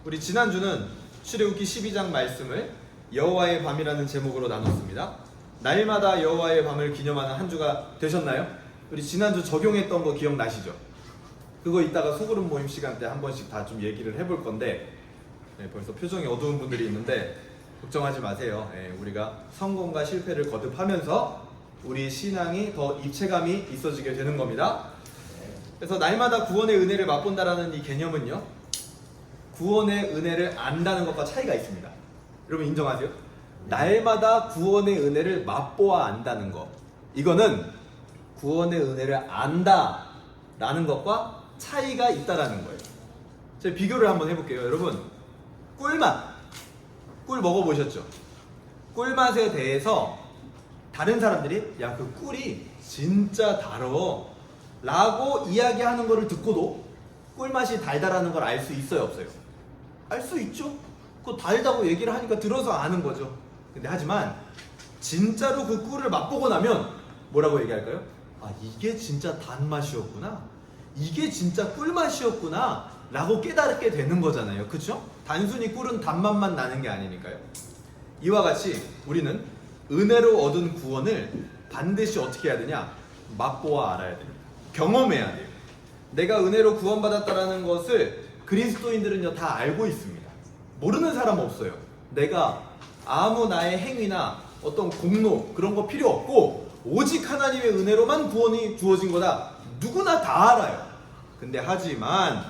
우리 지난주는 출애굽기 12장 말씀을 여호와의 밤이라는 제목으로 나눴습니다. 날마다 여호와의 밤을 기념하는 한 주가 되셨나요? 우리 지난주 적용했던 거 기억나시죠? 그거 이따가 소그룹 모임 시간 때 한 번씩 다 좀 얘기를 해볼 건데, 벌써 표정이 어두운 분들이 있는데 걱정하지 마세요. 우리가 성공과 실패를 거듭하면서 우리 신앙이 더 입체감이 있어지게 되는 겁니다. 그래서 날마다 구원의 은혜를 맛본다라는 이 개념은요, 구원의 은혜를 안다는 것과 차이가 있습니다. 여러분 인정하세요? 날마다 구원의 은혜를 맛보아 안다는 것, 이거는 구원의 은혜를 안다라는 것과 차이가 있다라는 거예요. 제가 비교를 한번 해볼게요. 여러분, 꿀맛, 꿀 먹어보셨죠? 꿀맛에 대해서 다른 사람들이 야, 그 꿀이 진짜 달어 라고 이야기하는 거를 듣고도 꿀맛이 달달하는 걸 알 수 있어요, 없어요? 알 수 있죠? 그거 달다고 얘기를 하니까 들어서 아는 거죠. 근데 하지만 진짜로 그 꿀을 맛보고 나면 뭐라고 얘기할까요? 아, 이게 진짜 단맛이었구나, 이게 진짜 꿀맛이었구나 라고 깨닫게 되는 거잖아요. 그쵸? 단순히 꿀은 단맛만 나는 게 아니니까요. 이와 같이 우리는 은혜로 얻은 구원을 반드시 어떻게 해야 되냐? 맛보아 알아야 됩니다. 경험해야 돼요. 내가 은혜로 구원받았다는 것을 그리스도인들은요 다 알고 있습니다. 모르는 사람 없어요. 내가 아무 나의 행위나 어떤 공로 그런 거 필요 없고 오직 하나님의 은혜로만 구원이 주어진 거다, 누구나 다 알아요. 근데 하지만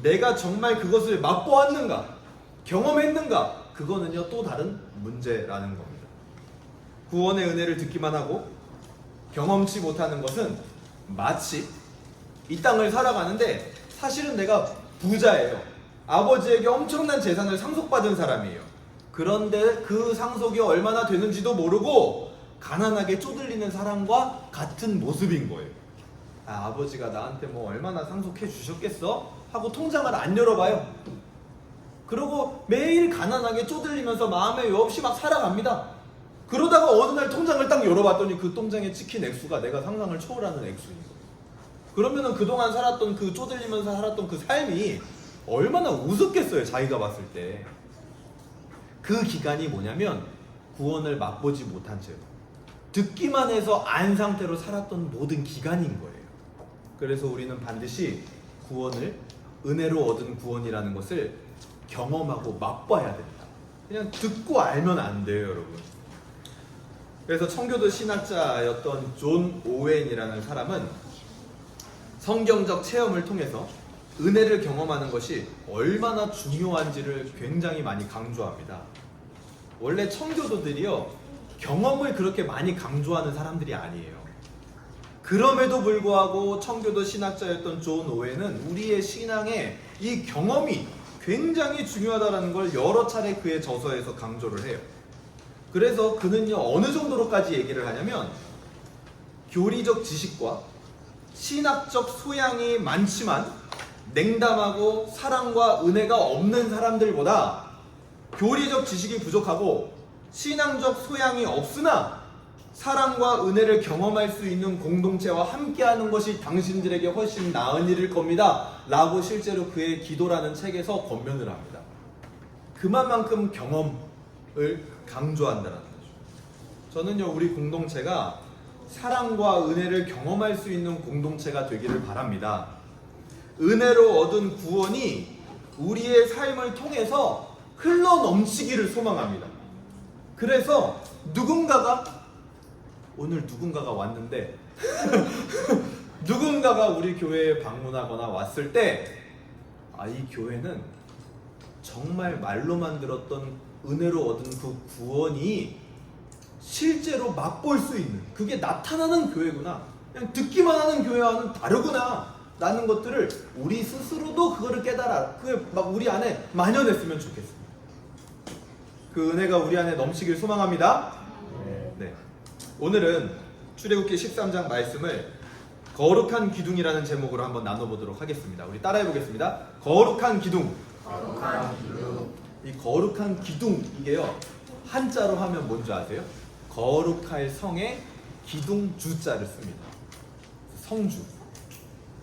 내가 정말 그것을 맛보았는가, 경험했는가, 그거는요 또 다른 문제라는 겁니다. 구원의 은혜를 듣기만 하고 경험치 못하는 것은 마치 이 땅을 살아가는데 사실은 내가 부자예요. 아버지에게 엄청난 재산을 상속받은 사람이에요. 그런데 그 상속이 얼마나 되는지도 모르고 가난하게 쪼들리는 사람과 같은 모습인 거예요. 아, 아버지가 나한테 뭐 얼마나 상속해 주셨겠어? 하고 통장을 안 열어봐요. 그러고 매일 가난하게 쪼들리면서 마음에 없이 막 살아갑니다. 그러다가 어느 날 통장을 딱 열어봤더니 그 통장에 찍힌 액수가 내가 상상을 초월하는 액수인 거예요. 그러면은 그동안 살았던 그 쪼들리면서 살았던 그 삶이 얼마나 우습겠어요, 자기가 봤을 때. 그 기간이 뭐냐면 구원을 맛보지 못한 채로 듣기만 해서 안 상태로 살았던 모든 기간인 거예요. 그래서 우리는 반드시 구원을, 은혜로 얻은 구원이라는 것을 경험하고 맛봐야 된다. 그냥 듣고 알면 안 돼요, 여러분. 그래서 청교도 신학자였던 존 오웬이라는 사람은 성경적 체험을 통해서 은혜를 경험하는 것이 얼마나 중요한지를 굉장히 많이 강조합니다. 원래 청교도들이요, 경험을 그렇게 많이 강조하는 사람들이 아니에요. 그럼에도 불구하고 청교도 신학자였던 존 오웬은 우리의 신앙에 이 경험이 굉장히 중요하다는 걸 여러 차례 그의 저서에서 강조를 해요. 그래서 그는요 어느 정도로까지 얘기를 하냐면, 교리적 지식과 신학적 소양이 많지만 냉담하고 사랑과 은혜가 없는 사람들보다 교리적 지식이 부족하고 신앙적 소양이 없으나 사랑과 은혜를 경험할 수 있는 공동체와 함께하는 것이 당신들에게 훨씬 나은 일일 겁니다 라고 실제로 그의 기도라는 책에서 권면을 합니다. 그만큼 경험을 강조한다는 거죠. 저는요 우리 공동체가 사랑과 은혜를 경험할 수 있는 공동체가 되기를 바랍니다. 은혜로 얻은 구원이 우리의 삶을 통해서 흘러 넘치기를 소망합니다. 그래서 오늘 누군가가 왔는데 누군가가 우리 교회에 방문하거나 왔을 때, 아, 이 교회는 정말 말로만 들었던 은혜로 얻은 그 구원이 실제로 맛볼 수 있는, 그게 나타나는 교회구나, 그냥 듣기만 하는 교회와는 다르구나 라는 것들을 우리 스스로도 그거를 깨달아, 그게 막 우리 안에 만연했으면 좋겠습니다. 그 은혜가 우리 안에 넘치길 소망합니다. 네. 오늘은 출애굽기 13장 말씀을 거룩한 기둥이라는 제목으로 한번 나눠보도록 하겠습니다. 우리 따라해 보겠습니다. 거룩한 기둥. 이 거룩한 기둥, 이게요 한자로 하면 뭔지 아세요? 거룩할 성에 기둥 주자를 씁니다. 성주.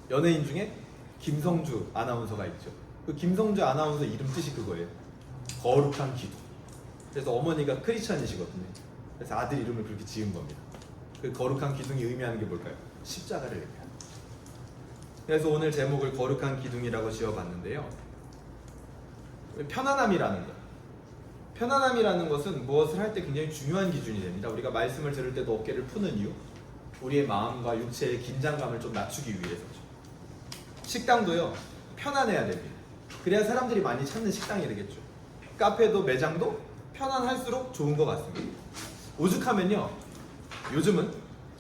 연예인 중에 김성주 아나운서가 있죠. 그 김성주 아나운서 이름 뜻이 그거예요. 거룩한 기둥. 그래서 어머니가 크리스찬이시거든요. 그래서 아들 이름을 그렇게 지은 겁니다. 그 거룩한 기둥이 의미하는 게 뭘까요? 십자가를 의미합니다. 그래서 오늘 제목을 거룩한 기둥이라고 지어봤는데요. 편안함이라는 것. 편안함이라는 것은 무엇을 할 때 굉장히 중요한 기준이 됩니다. 우리가 말씀을 들을 때도 어깨를 푸는 이유, 우리의 마음과 육체의 긴장감을 좀 낮추기 위해서죠. 식당도요, 편안해야 됩니다. 그래야 사람들이 많이 찾는 식당이 되겠죠. 카페도 매장도 편안할수록 좋은 것 같습니다. 오죽하면요, 요즘은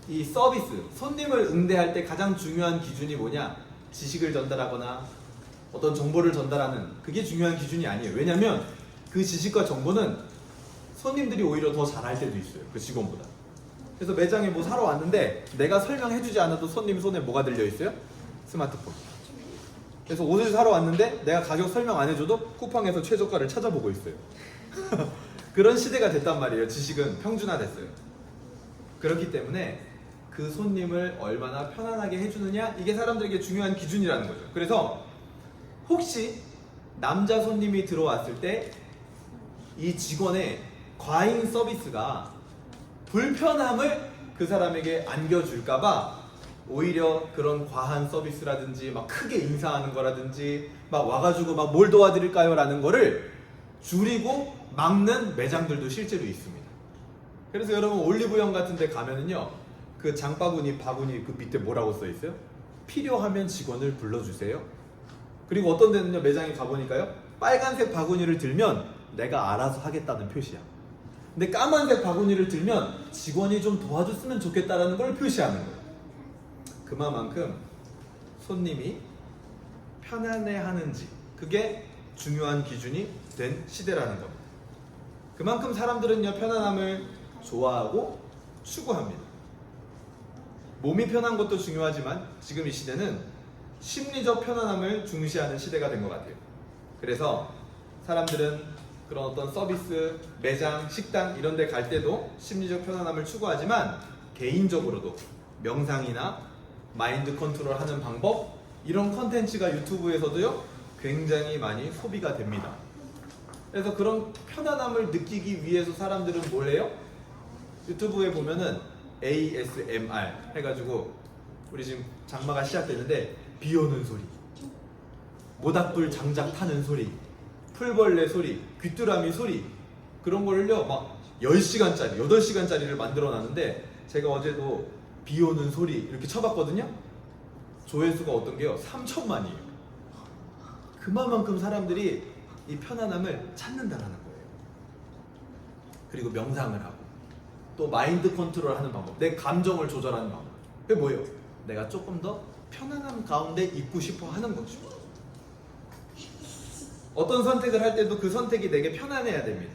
이 서비스, 손님을 응대할 때 가장 중요한 기준이 뭐냐? 지식을 전달하거나 어떤 정보를 전달하는, 그게 중요한 기준이 아니에요. 왜냐면 그 지식과 정보는 손님들이 오히려 더 잘할 때도 있어요. 그 직원보다. 그래서 매장에 뭐 사러 왔는데 내가 설명해주지 않아도 손님 손에 뭐가 들려있어요? 스마트폰. 그래서 옷을 사러 왔는데 내가 가격 설명 안 해줘도 쿠팡에서 최저가를 찾아보고 있어요. 그런 시대가 됐단 말이에요. 지식은 평준화됐어요. 그렇기 때문에 그 손님을 얼마나 편안하게 해주느냐, 이게 사람들에게 중요한 기준이라는 거죠. 그래서 혹시 남자 손님이 들어왔을 때 이 직원의 과잉 서비스가 불편함을 그 사람에게 안겨줄까봐 오히려 그런 과한 서비스라든지 막 크게 인사하는 거라든지 막 와가지고 막 뭘 도와드릴까요? 라는 거를 줄이고 막는 매장들도 실제로 있습니다. 그래서 여러분 올리브영 같은 데 가면은요, 그 장바구니 그 밑에 뭐라고 써 있어요? 필요하면 직원을 불러주세요. 그리고 어떤 데는요, 매장에 가보니까요, 빨간색 바구니를 들면 내가 알아서 하겠다는 표시야. 근데 까만색 바구니를 들면 직원이 좀 도와줬으면 좋겠다라는 걸 표시하는 거예요. 그만큼 손님이 편안해하는지, 그게 중요한 기준이 된 시대라는 겁니다. 그만큼 사람들은요, 편안함을 좋아하고 추구합니다. 몸이 편한 것도 중요하지만 지금 이 시대는 심리적 편안함을 중시하는 시대가 된 것 같아요. 그래서 사람들은 그런 어떤 서비스, 매장, 식당 이런 데 갈 때도 심리적 편안함을 추구하지만 개인적으로도 명상이나 마인드 컨트롤 하는 방법, 이런 컨텐츠가 유튜브에서도요, 굉장히 많이 소비가 됩니다. 그래서 그런 편안함을 느끼기 위해서 사람들은 뭘 해요? 유튜브에 보면은 ASMR 해가지고, 우리 지금 장마가 시작되는데 비 오는 소리, 모닥불 장작 타는 소리, 풀벌레 소리, 귀뚜라미 소리, 그런 거를요 막 10시간짜리, 8시간짜리를 만들어 놨는데, 제가 어제도 비 오는 소리 이렇게 쳐봤거든요. 조회수가 어떤 게요? 3천만이에요. 그만큼 사람들이 이 편안함을 찾는다라는 거예요. 그리고 명상을 하고, 또 마인드 컨트롤 하는 방법, 내 감정을 조절하는 방법. 그게 뭐예요? 내가 조금 더 편안함 가운데 있고 싶어 하는 거죠. 어떤 선택을 할 때도 그 선택이 내게 편안해야 됩니다.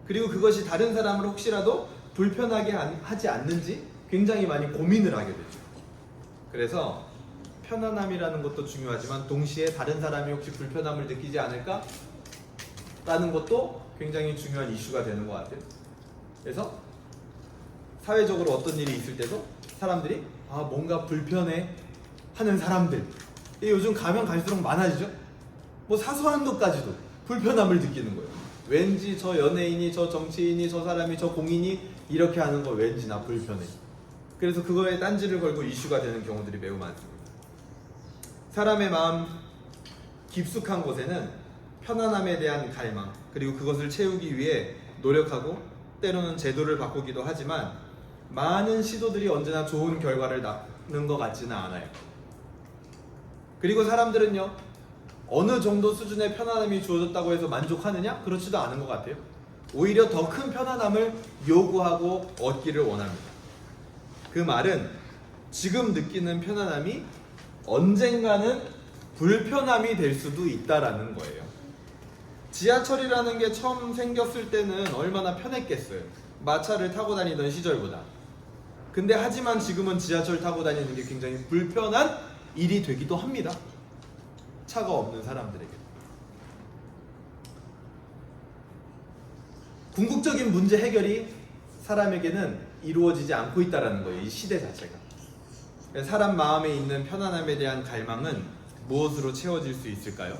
그리고 그것이 다른 사람을 혹시라도 불편하게 하지 않는지 굉장히 많이 고민을 하게 되죠. 그래서 편안함이라는 것도 중요하지만 동시에 다른 사람이 혹시 불편함을 느끼지 않을까? 라는 것도 굉장히 중요한 이슈가 되는 것 같아요. 그래서 사회적으로 어떤 일이 있을 때도 사람들이 뭔가 불편해 하는 사람들, 요즘 가면 갈수록 많아지죠? 뭐 사소한 것까지도 불편함을 느끼는 거예요. 왠지 저 연예인이, 저 정치인이, 저 사람이, 저 공인이 이렇게 하는 거 왠지 나 불편해. 그래서 그거에 딴지를 걸고 이슈가 되는 경우들이 매우 많습니다. 사람의 마음 깊숙한 곳에는 편안함에 대한 갈망, 그리고 그것을 채우기 위해 노력하고 때로는 제도를 바꾸기도 하지만 많은 시도들이 언제나 좋은 결과를 낳는 것 같지는 않아요. 그리고 사람들은요, 어느 정도 수준의 편안함이 주어졌다고 해서 만족하느냐? 그렇지도 않은 것 같아요. 오히려 더 큰 편안함을 요구하고 얻기를 원합니다. 그 말은 지금 느끼는 편안함이 언젠가는 불편함이 될 수도 있다라는 거예요. 지하철이라는 게 처음 생겼을 때는 얼마나 편했겠어요. 마차를 타고 다니던 시절보다. 근데 하지만 지금은 지하철 타고 다니는 게 굉장히 불편한 일이 되기도 합니다. 차가 없는 사람들에게. 궁극적인 문제 해결이 사람에게는 이루어지지 않고 있다는 거예요. 이 시대 자체가. 사람 마음에 있는 편안함에 대한 갈망은 무엇으로 채워질 수 있을까요?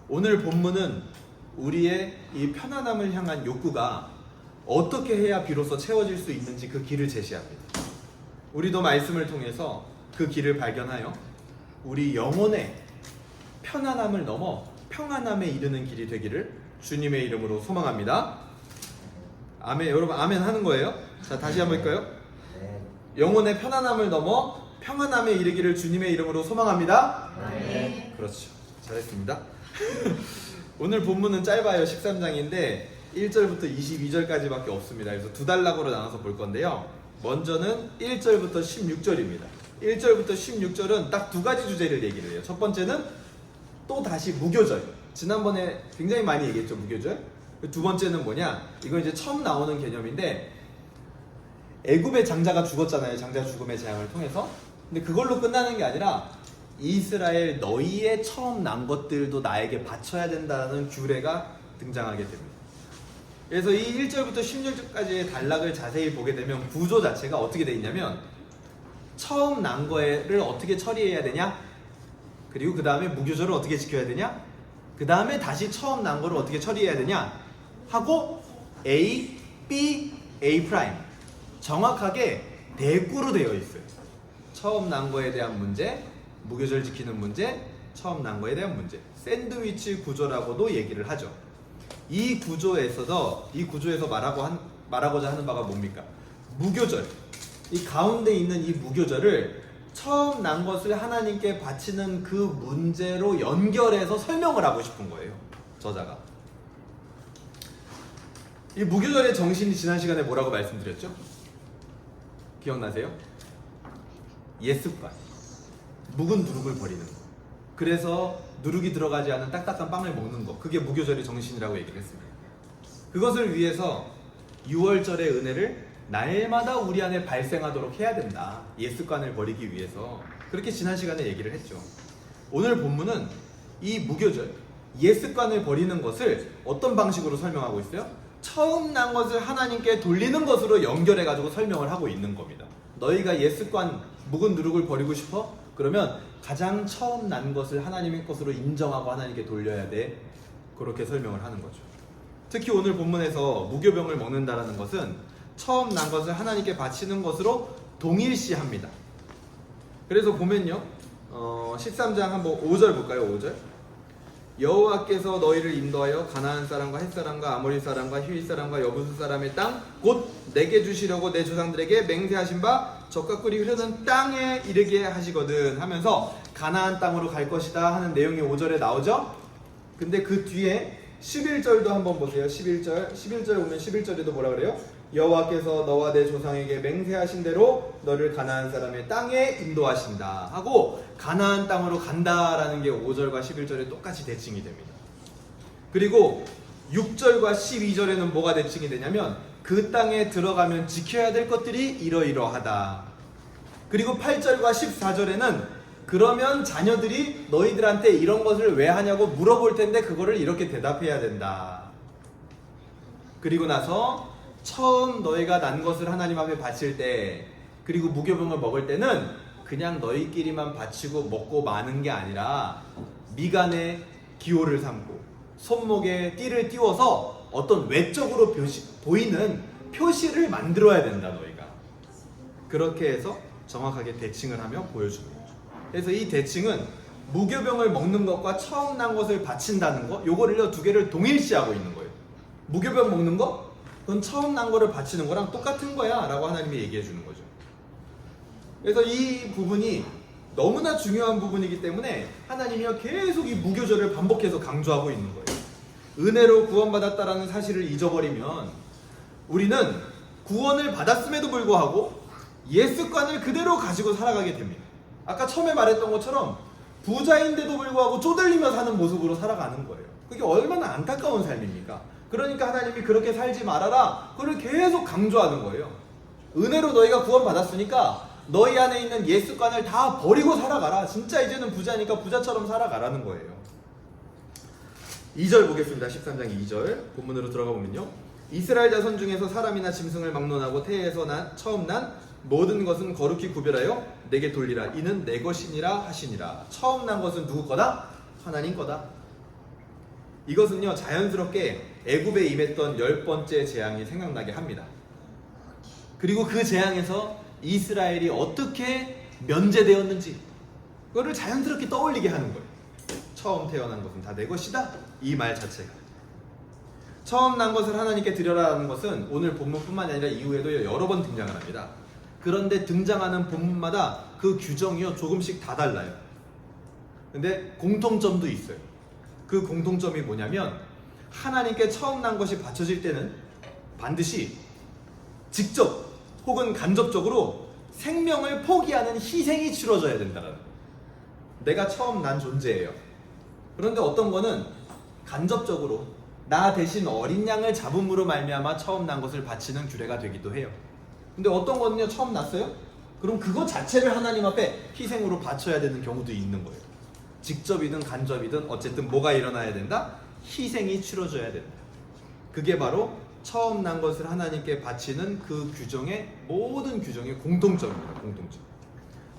오늘 본문은 우리의 이 편안함을 향한 욕구가 어떻게 해야 비로소 채워질 수 있는지 그 길을 제시합니다. 우리도 말씀을 통해서 그 길을 발견하여 우리 영혼의 편안함을 넘어 평안함에 이르는 길이 되기를 주님의 이름으로 소망합니다. 아멘. 여러분 아멘 하는 거예요? 자, 다시 한번 할까요? 영혼의 편안함을 넘어 평안함에 이르기를 주님의 이름으로 소망합니다. 네. 그렇죠. 잘했습니다. 오늘 본문은 짧아요. 13장인데 1절부터 22절까지밖에 없습니다. 그래서 두 단락으로 나눠서 볼 건데요. 먼저는 1절부터 16절입니다. 1절부터 16절은 딱 두 가지 주제를 얘기를 해요. 첫 번째는 또 다시 무교절. 지난번에 굉장히 많이 얘기했죠, 무교절. 두 번째는 뭐냐? 이건 이제 처음 나오는 개념인데 애굽의 장자가 죽었잖아요. 장자 죽음의 재앙을 통해서. 근데 그걸로 끝나는 게 아니라 이스라엘 너희의 처음 난 것들도 나에게 바쳐야 된다는 규례가 등장하게 됩니다. 그래서 이 1절부터 16절까지의 단락을 자세히 보게 되면 구조 자체가 어떻게 되어 있냐면 처음 난 거를 어떻게 처리해야 되냐, 그리고 그 다음에 무교절을 어떻게 지켜야 되냐, 그 다음에 다시 처음 난 거를 어떻게 처리해야 되냐 하고 A, B, A 프라임 정확하게 대꾸로 되어 있어요. 처음 난 거에 대한 문제, 무교절 지키는 문제, 처음 난 거에 대한 문제, 샌드위치 구조라고도 얘기를 하죠. 이 구조에서 말하고자 하는 바가 뭡니까? 무교절. 이 가운데 있는 이 무교절을 처음 난 것을 하나님께 바치는 그 문제로 연결해서 설명을 하고 싶은 거예요, 저자가. 이 무교절의 정신이 지난 시간에 뭐라고 말씀드렸죠? 기억나세요? 예습관. 묵은 누룩을 버리는 거. 그래서 누룩이 들어가지 않은 딱딱한 빵을 먹는 거. 그게 무교절의 정신이라고 얘기를 했습니다. 그것을 위해서 6월절의 은혜를 날마다 우리 안에 발생하도록 해야 된다. 예습관을 버리기 위해서. 그렇게 지난 시간에 얘기를 했죠. 오늘 본문은 이 무교절, 예습관을 버리는 것을 어떤 방식으로 설명하고 있어요? 처음 난 것을 하나님께 돌리는 것으로 연결해가지고 설명을 하고 있는 겁니다. 너희가 예습관, 묵은 누룩을 버리고 싶어? 그러면 가장 처음 난 것을 하나님의 것으로 인정하고 하나님께 돌려야 돼. 그렇게 설명을 하는 거죠. 특히 오늘 본문에서 무교병을 먹는다라는 것은 처음 난 것을 하나님께 바치는 것으로 동일시합니다. 그래서 보면요, 13장 한번 5절 볼까요? 5절. 여호와께서 너희를 인도하여 가나안 사람과 헷 사람과 아모리 사람과 히윗 사람과 여부스 사람의 땅 곧 내게 주시려고 내 조상들에게 맹세하신 바 젖과 꿀이 흐르는 땅에 이르게 하시거든 하면서 가나안 땅으로 갈 것이다 하는 내용이 5절에 나오죠. 근데 그 뒤에 11절도 한번 보세요. 11절 보면 11절에도 뭐라 그래요? 여호와께서 너와 내 조상에게 맹세하신 대로 너를 가나안 사람의 땅에 인도하신다 하고 가나안 땅으로 간다라는 게 5절과 11절에 똑같이 대칭이 됩니다. 그리고 6절과 12절에는 뭐가 대칭이 되냐면 그 땅에 들어가면 지켜야 될 것들이 이러이러하다. 그리고 8절과 14절에는 그러면 자녀들이 너희들한테 이런 것을 왜 하냐고 물어볼 텐데 그거를 이렇게 대답해야 된다. 그리고 나서 처음 너희가 난 것을 하나님 앞에 바칠 때, 그리고 무교병을 먹을 때는 그냥 너희끼리만 바치고 먹고 마는 게 아니라 미간에 기호를 삼고 손목에 띠를 띄워서 어떤 외적으로 보이는 표시를 만들어야 된다, 너희가. 그렇게 해서 정확하게 대칭을 하며 보여주는 거죠. 그래서 이 대칭은 무교병을 먹는 것과 처음 난 것을 바친다는 거, 요거를요 두 개를 동일시하고 있는 거예요. 무교병 먹는 거? 그건 처음 난 거를 바치는 거랑 똑같은 거야 라고 하나님이 얘기해 주는 거죠. 그래서 이 부분이 너무나 중요한 부분이기 때문에 하나님이요 계속 이 무교절을 반복해서 강조하고 있는 거예요. 은혜로 구원받았다라는 사실을 잊어버리면 우리는 구원을 받았음에도 불구하고 예습관을 그대로 가지고 살아가게 됩니다. 아까 처음에 말했던 것처럼 부자인데도 불구하고 쪼들리며 사는 모습으로 살아가는 거예요. 그게 얼마나 안타까운 삶입니까? 그러니까 하나님이 그렇게 살지 말아라, 그걸 계속 강조하는 거예요. 은혜로 너희가 구원받았으니까 너희 안에 있는 예습관을 다 버리고 살아가라. 진짜 이제는 부자니까 부자처럼 살아가라는 거예요. 2절 보겠습니다. 13장 2절 본문으로 들어가 보면요, 이스라엘 자손 중에서 사람이나 짐승을 막론하고 태에서 처음 난 모든 것은 거룩히 구별하여 내게 돌리라. 이는 내 것이니라 하시니라. 처음 난 것은 누구 거다? 하나님 거다. 이것은요 자연스럽게 애굽에 임했던 10번째 재앙이 생각나게 합니다. 그리고 그 재앙에서 이스라엘이 어떻게 면제되었는지 그거를 자연스럽게 떠올리게 하는 거예요. 처음 태어난 것은 다 내 것이다, 이 말 자체가. 처음 난 것을 하나님께 드려라는 것은 오늘 본문뿐만 아니라 이후에도 여러 번 등장을 합니다. 그런데 등장하는 본문마다 그 규정이요 조금씩 다 달라요. 근데 공통점도 있어요. 그 공통점이 뭐냐면 하나님께 처음 난 것이 바쳐질 때는 반드시 직접 혹은 간접적으로 생명을 포기하는 희생이 치러져야 된다는 거예요. 내가 처음 난 존재예요. 그런데 어떤 거는 간접적으로 나 대신 어린 양을 잡음으로 말미암아 처음 난 것을 바치는 규례가 되기도 해요. 근데 어떤 거는요 처음 났어요? 그럼 그거 자체를 하나님 앞에 희생으로 바쳐야 되는 경우도 있는 거예요. 직접이든 간접이든 어쨌든 뭐가 일어나야 된다? 희생이 치러져야 된다. 그게 바로 처음 난 것을 하나님께 바치는 그 규정의 모든 규정의 공통점입니다. 공통점.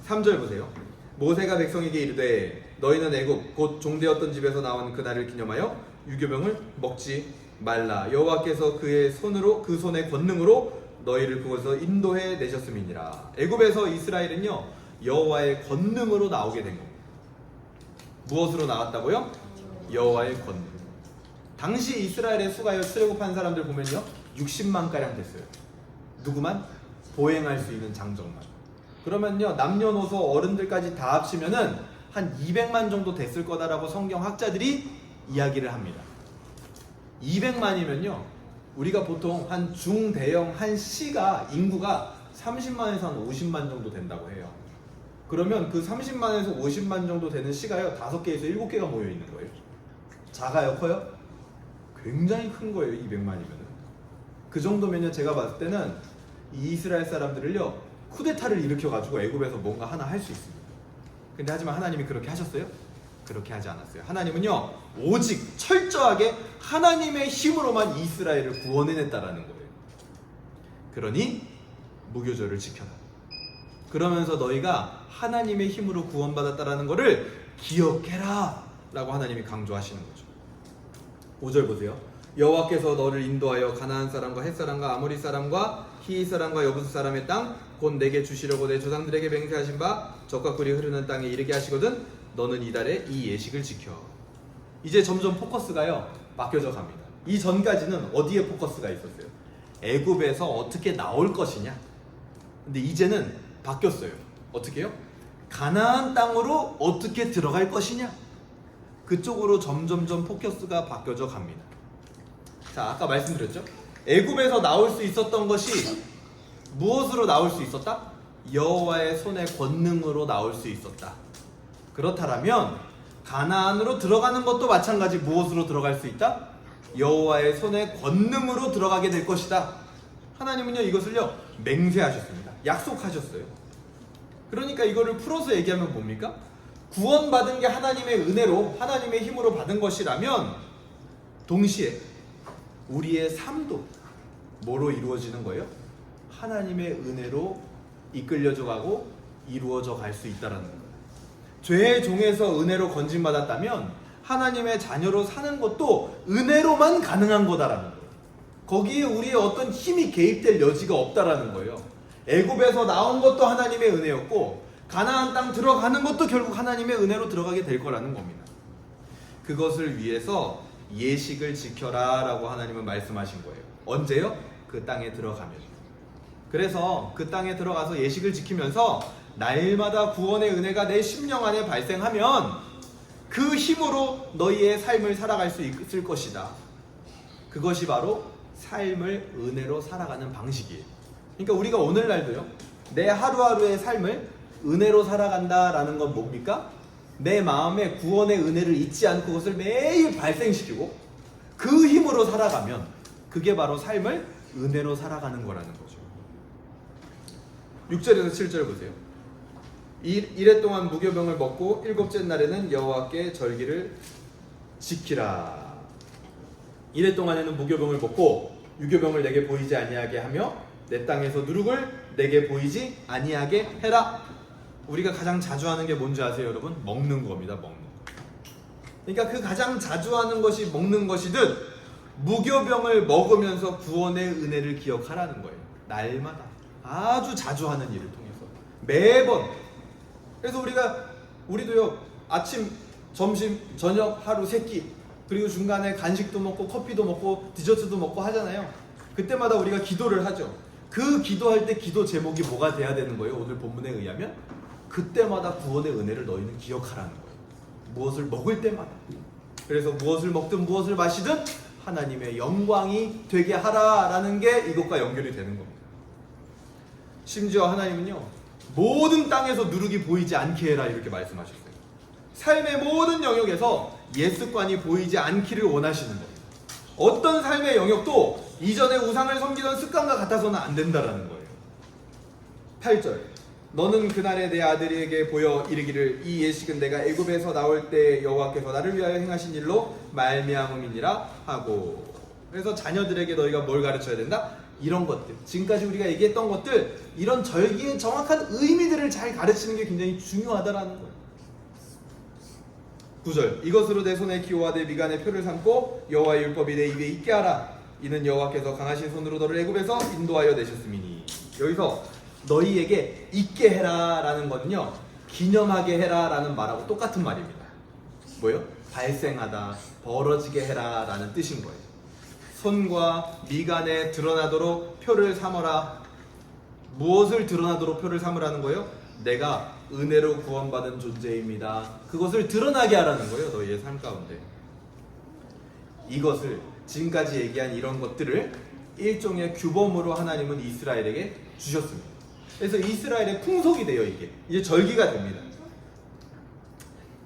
3절 보세요. 모세가 백성에게 이르되 너희는 애굽 곧 종되었던 집에서 나온 그날을 기념하여 유교병을 먹지 말라. 여호와께서 그의 손으로 그 손의 권능으로 너희를 그곳에서 인도해 내셨음이니라. 애굽에서 이스라엘은요 여호와의 권능으로 나오게 된 겁니다. 무엇으로 나왔다고요? 여호와의 권능. 당시 이스라엘의 수가요 출애굽한 사람들 보면요 60만 가량 됐어요. 누구만? 보행할 수 있는 장정만. 그러면요 남녀노소 어른들까지 다 합치면은 한 200만 정도 됐을 거다라고 성경학자들이 이야기를 합니다. 200만이면요 우리가 보통 한 중대형 한 시가 인구가 30만에서 한 50만 정도 된다고 해요. 그러면 그 30만에서 50만 정도 되는 시가요 5개에서 7개가 모여 있는 거예요. 작아요? 커요? 굉장히 큰 거예요. 200만이면은. 그 정도면요 제가 봤을 때는 이 이스라엘 사람들을요 쿠데타를 일으켜가지고 애굽에서 뭔가 하나 할 수 있습니다. 근데 하지만 하나님이 그렇게 하셨어요? 그렇게 하지 않았어요. 하나님은요 오직 철저하게 하나님의 힘으로만 이스라엘을 구원해냈다라는 거예요. 그러니 무교절을 지켜라. 그러면서 너희가 하나님의 힘으로 구원받았다라는 것을 기억해라 라고 하나님이 강조하시는 거죠. 5절 보세요. 여호와께서 너를 인도하여 가나안 사람과 헷 사람과 아모리 사람과 히윗 사람과 여부스 사람의 땅 곧 내게 주시려고 내 조상들에게 맹세하신 바 젖과 꿀이 흐르는 땅에 이르게 하시거든 너는 이달에 이 예식을 지켜. 이제 점점 포커스가요 바뀌어져 갑니다. 이 전까지는 어디에 포커스가 있었어요? 애굽에서 어떻게 나올 것이냐. 근데 이제는 바뀌었어요. 어떻게요? 가나안 땅으로 어떻게 들어갈 것이냐. 그쪽으로 점점점 포커스가 바뀌어져 갑니다. 자, 아까 말씀드렸죠? 애굽에서 나올 수 있었던 것이 무엇으로 나올 수 있었다? 여호와의 손의 권능으로 나올 수 있었다. 그렇다면 가나안으로 들어가는 것도 마찬가지 무엇으로 들어갈 수 있다? 여호와의 손의 권능으로 들어가게 될 것이다. 하나님은요 이것을요 맹세하셨습니다. 약속하셨어요. 그러니까 이거를 풀어서 얘기하면 뭡니까? 구원받은 게 하나님의 은혜로 하나님의 힘으로 받은 것이라면 동시에 우리의 삶도 뭐로 이루어지는 거예요? 하나님의 은혜로 이끌려져 가고 이루어져 갈 수 있다는 거예요. 죄의 종에서 은혜로 건진받았다면 하나님의 자녀로 사는 것도 은혜로만 가능한 거다라는 거예요. 거기에 우리의 어떤 힘이 개입될 여지가 없다라는 거예요. 애굽에서 나온 것도 하나님의 은혜였고 가나안 땅 들어가는 것도 결국 하나님의 은혜로 들어가게 될 거라는 겁니다. 그것을 위해서 예식을 지켜라 라고 하나님은 말씀하신 거예요. 언제요? 그 땅에 들어가면. 그래서 그 땅에 들어가서 예식을 지키면서 날마다 구원의 은혜가 내 심령 안에 발생하면 그 힘으로 너희의 삶을 살아갈 수 있을 것이다. 그것이 바로 삶을 은혜로 살아가는 방식이에요. 그러니까 우리가 오늘날도요 내 하루하루의 삶을 은혜로 살아간다라는 건 뭡니까? 내 마음에 구원의 은혜를 잊지 않고 그것을 매일 발생시키고 그 힘으로 살아가면 그게 바로 삶을 은혜로 살아가는 거라는 거죠. 6절에서 7절 보세요. 이래 동안 무교병을 먹고 일곱째 날에는 여호와께 절기를 지키라. 이래 동안에는 무교병을 먹고 유교병을 내게 보이지 아니하게 하며 내 땅에서 누룩을 내게 보이지 아니하게 해라. 우리가 가장 자주 하는 게 뭔지 아세요 여러분? 먹는 겁니다. 먹는 거. 그러니까 그 가장 자주 하는 것이 먹는 것이든 무교병을 먹으면서 구원의 은혜를 기억하라는 거예요. 날마다 아주 자주 하는 일을 통해서 매번. 그래서 우리도요, 아침, 점심, 저녁, 하루 세 끼, 그리고 중간에 간식도 먹고 커피도 먹고 디저트도 먹고 하잖아요. 그때마다 우리가 기도를 하죠. 그 기도할 때 기도 제목이 뭐가 돼야 되는 거예요? 오늘 본문에 의하면 그때마다 구원의 은혜를 너희는 기억하라는 거예요. 무엇을 먹을 때마다. 그래서 무엇을 먹든 무엇을 마시든 하나님의 영광이 되게 하라라는 게 이것과 연결이 되는 겁니다. 심지어 하나님은요, 모든 땅에서 누룩이 보이지 않게 해라 이렇게 말씀하셨어요. 삶의 모든 영역에서 예습관이 보이지 않기를 원하시는 거예요. 어떤 삶의 영역도 이전에 우상을 섬기던 습관과 같아서는 안 된다라는 거예요. 8절, 너는 그날에 내 아들에게 보여 이르기를 이 예식은 내가 애굽에서 나올 때 여호와께서 나를 위하여 행하신 일로 말미암음이니라 하고. 그래서 자녀들에게 너희가 뭘 가르쳐야 된다? 이런 것들, 지금까지 우리가 얘기했던 것들, 이런 절기의 정확한 의미들을 잘 가르치는 게 굉장히 중요하다라는 거예요. 9절, 이것으로 내 손에 기호와 내 미간에 표를 삼고 여호와의 율법이 내 입에 있게 하라. 이는 여호와께서 강하신 손으로 너를 애굽에서 인도하여 내셨음이니. 여기서 너희에게 있게 해라 라는 거는요, 기념하게 해라 라는 말하고 똑같은 말입니다. 뭐요? 발생하다, 벌어지게 해라 라는 뜻인 거예요. 손과 미간에 드러나도록 표를 삼어라. 무엇을 드러나도록 표를 삼으라는 거예요? 내가 은혜로 구원받은 존재입니다. 그것을 드러나게 하라는 거예요, 너희의 삶 가운데. 이것을, 지금까지 얘기한 이런 것들을 일종의 규범으로 하나님은 이스라엘에게 주셨습니다. 그래서 이스라엘의 풍속이 돼요. 이제 절기가 됩니다.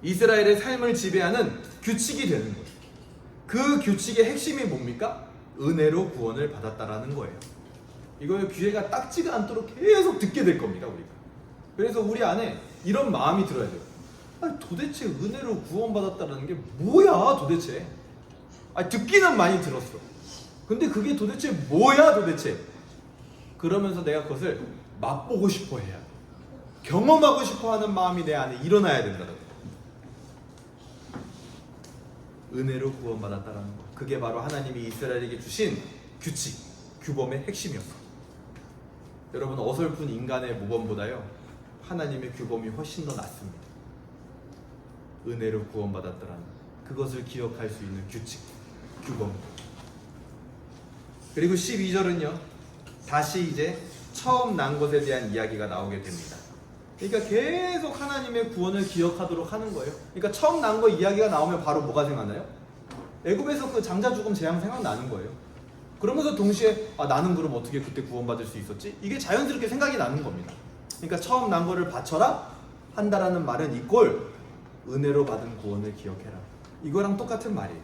이스라엘의 삶을 지배하는 규칙이 되는 거예요. 그 규칙의 핵심이 뭡니까? 은혜로 구원을 받았다라는 거예요. 이걸 귀에가 딱지가 않도록 계속 듣게 될 겁니다, 우리가. 그래서 우리 안에 이런 마음이 들어야 돼요. 아니, 도대체 은혜로 구원받았다는 게 뭐야 도대체? 아니, 듣기는 많이 들었어. 근데 그게 도대체 뭐야 도대체? 그러면서 내가 그것을 맛보고 싶어 해야 돼. 경험하고 싶어 하는 마음이 내 안에 일어나야 된다는 거예요. 은혜로 구원받았다는 거. 그게 바로 하나님이 이스라엘에게 주신 규칙, 규범의 핵심이었어요. 여러분, 어설픈 인간의 모범보다요, 하나님의 규범이 훨씬 더 낫습니다. 은혜로 구원받았다라는 그것을 기억할 수 있는 규칙, 규범. 그리고 12절은요, 다시 이제 처음 난 것에 대한 이야기가 나오게 됩니다. 그러니까 계속 하나님의 구원을 기억하도록 하는 거예요. 그러니까 처음 난 거 이야기가 나오면 바로 뭐가 생각나요? 애굽에서 그 장자 죽음 재앙 생각나는 거예요. 그러면서 동시에 나는 그럼 어떻게 그때 구원받을 수 있었지? 이게 자연스럽게 생각이 나는 겁니다. 그러니까 처음 난 거를 바쳐라 한다라는 말은 이꼴 은혜로 받은 구원을 기억해라. 이거랑 똑같은 말이에요.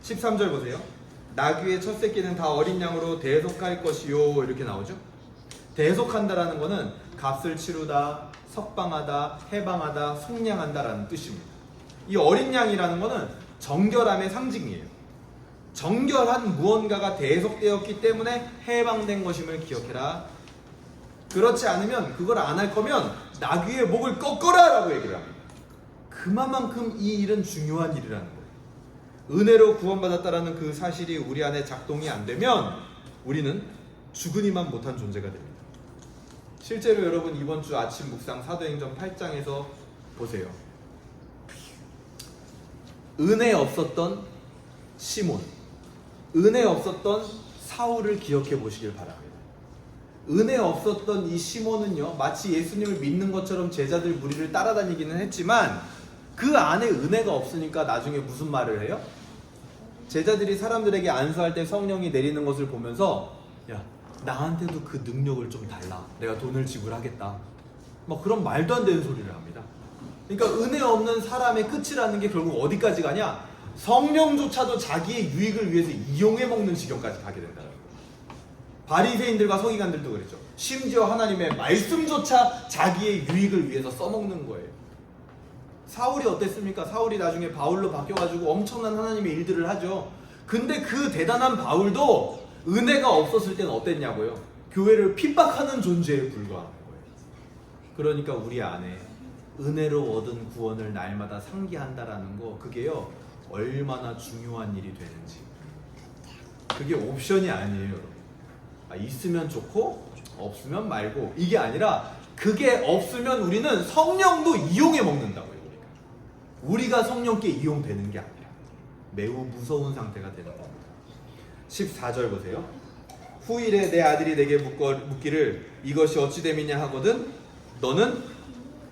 13절 보세요. 나귀의 첫 새끼는 다 어린 양으로 대속할 것이요 이렇게 나오죠. 대속한다라는 거는 값을 치르다, 석방하다, 해방하다, 속량한다라는 뜻입니다. 이 어린 양이라는 거는 정결함의 상징이에요. 정결한 무언가가 대속되었기 때문에 해방된 것임을 기억해라. 그렇지 않으면, 그걸 안 할 거면 나귀의 목을 꺾어라 라고 얘기를 합니다. 그만큼 이 일은 중요한 일이라는 거예요. 은혜로 구원받았다라는 그 사실이 우리 안에 작동이 안 되면 우리는 죽으니만 못한 존재가 됩니다. 실제로 여러분, 이번 주 아침 묵상 사도행전 8장에서 보세요. 은혜 없었던 시몬, 은혜 없었던 사울을 기억해 보시길 바랍니다. 은혜 없었던 이 시몬은요, 마치 예수님을 믿는 것처럼 제자들 무리를 따라다니기는 했지만 그 안에 은혜가 없으니까 나중에 무슨 말을 해요? 제자들이 사람들에게 안수할 때 성령이 내리는 것을 보면서, 야, 나한테도 그 능력을 좀 달라, 내가 돈을 지불하겠다, 막 그런 말도 안 되는 소리를 합니다. 그러니까 은혜 없는 사람의 끝이라는 게 결국 어디까지 가냐? 성령조차도 자기의 유익을 위해서 이용해 먹는 지경까지 가게 된다는 거예요. 바리새인들과 서기관들도 그랬죠. 심지어 하나님의 말씀조차 자기의 유익을 위해서 써먹는 거예요. 사울이 어땠습니까? 사울이 나중에 바울로 바뀌어가지고 엄청난 하나님의 일들을 하죠. 근데 그 대단한 바울도 은혜가 없었을 때는 어땠냐고요? 교회를 핍박하는 존재에 불과한 거예요. 그러니까 우리 안에 은혜로 얻은 구원을 날마다 상기한다라는 거, 그게요 얼마나 중요한 일이 되는지. 그게 옵션이 아니에요, 여러분. 있으면 좋고 없으면 말고, 이게 아니라 그게 없으면 우리는 성령도 이용해 먹는다고요. 우리가 성령께 이용되는 게 아니라 매우 무서운 상태가 되는 겁니다. 14절 보세요. 후일에 내 아들이 내게 묻기를 이것이 어찌 됨이냐 하거든 너는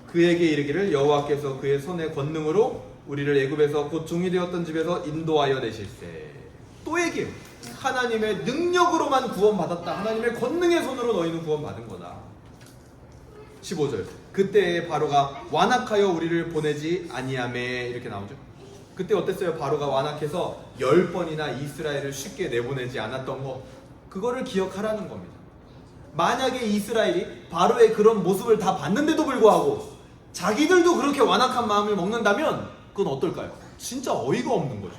그에게 이르기를 여호와께서 그의 손의 권능으로 우리를 애굽에서 곧 종이 되었던 집에서 인도하여 내실세. 또 얘기해요. 하나님의 능력으로만 구원받았다. 하나님의 권능의 손으로 너희는 구원받은 거다. 15절. 그때 바로가 완악하여 우리를 보내지 아니하매, 이렇게 나오죠. 그때 어땠어요? 바로가 완악해서 10번이나 이스라엘을 쉽게 내보내지 않았던 거, 그거를 기억하라는 겁니다. 만약에 이스라엘이 바로의 그런 모습을 다 봤는데도 불구하고 자기들도 그렇게 완악한 마음을 먹는다면 그건 어떨까요? 진짜 어이가 없는 거죠.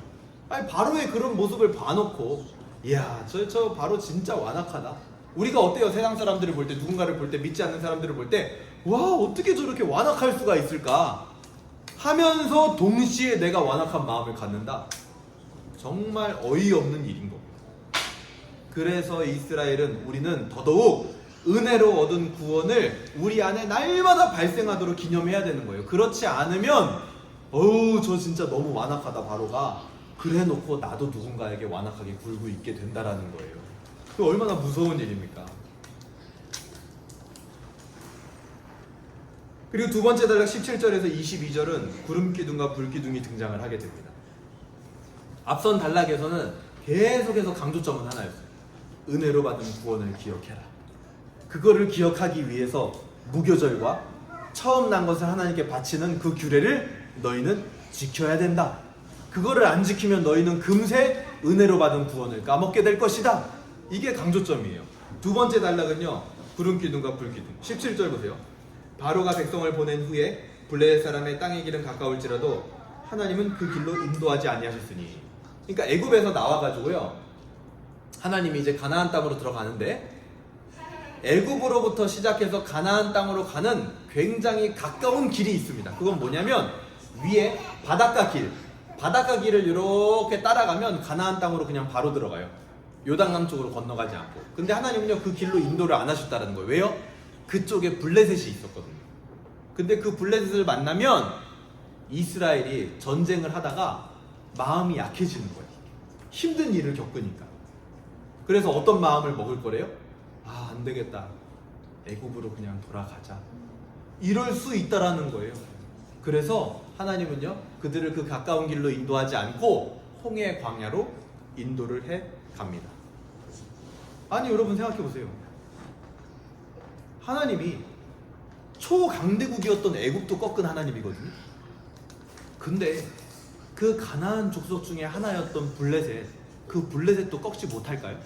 아니, 바로의 그런 모습을 봐놓고 이야 저 바로 진짜 완악하다. 우리가 어때요? 세상 사람들을 볼 때, 누군가를 볼 때, 믿지 않는 사람들을 볼 때 와 어떻게 저렇게 완악할 수가 있을까 하면서 동시에 내가 완악한 마음을 갖는다. 정말 어이없는 일인 겁니다. 그래서 이스라엘은, 우리는 더더욱 은혜로 얻은 구원을 우리 안에 날마다 발생하도록 기념해야 되는 거예요. 그렇지 않으면 어우 저 진짜 너무 완악하다 바로가, 그래 놓고 나도 누군가에게 완악하게 굴고 있게 된다라는 거예요. 그 얼마나 무서운 일입니까? 그리고 두 번째 단락 17절에서 22절은 구름기둥과 불기둥이 등장을 하게 됩니다. 앞선 단락에서는 계속해서 강조점은 하나였어요. 은혜로 받은 구원을 기억해라. 그거를 기억하기 위해서 무교절과 처음 난 것을 하나님께 바치는 그 규례를 너희는 지켜야 된다. 그거를 안 지키면 너희는 금세 은혜로 받은 구원을 까먹게 될 것이다. 이게 강조점이에요. 두 번째 단락은요, 구름기둥과 불기둥. 17절 보세요. 바로가 백성을 보낸 후에 블레셋 사람의 땅의 길은 가까울지라도 하나님은 그 길로 인도하지 아니하셨으니. 그러니까 애굽에서 나와가지고요, 하나님이 이제 가나안 땅으로 들어가는데 애굽으로부터 시작해서 가나안 땅으로 가는 굉장히 가까운 길이 있습니다. 그건 뭐냐면 위에 바닷가 길을 이렇게 따라가면 가나안 땅으로 그냥 바로 들어가요. 요단강 쪽으로 건너가지 않고. 근데 하나님은요 그 길로 인도를 안 하셨다는 거예요. 왜요? 그쪽에 블레셋이 있었거든요. 근데 그 블레셋을 만나면 이스라엘이 전쟁을 하다가 마음이 약해지는 거예요. 힘든 일을 겪으니까. 그래서 어떤 마음을 먹을 거래요? 아, 안 되겠다. 애굽으로 그냥 돌아가자. 이럴 수 있다라는 거예요. 그래서 하나님은요 그들을 그 가까운 길로 인도하지 않고 홍해 광야로 인도를 해 갑니다. 아니 여러분 생각해 보세요. 하나님이 초강대국이었던 애굽도 꺾은 하나님이거든요. 근데 그 가나안 족속 중에 하나였던 블레셋, 그 블레셋도 꺾지 못할까요?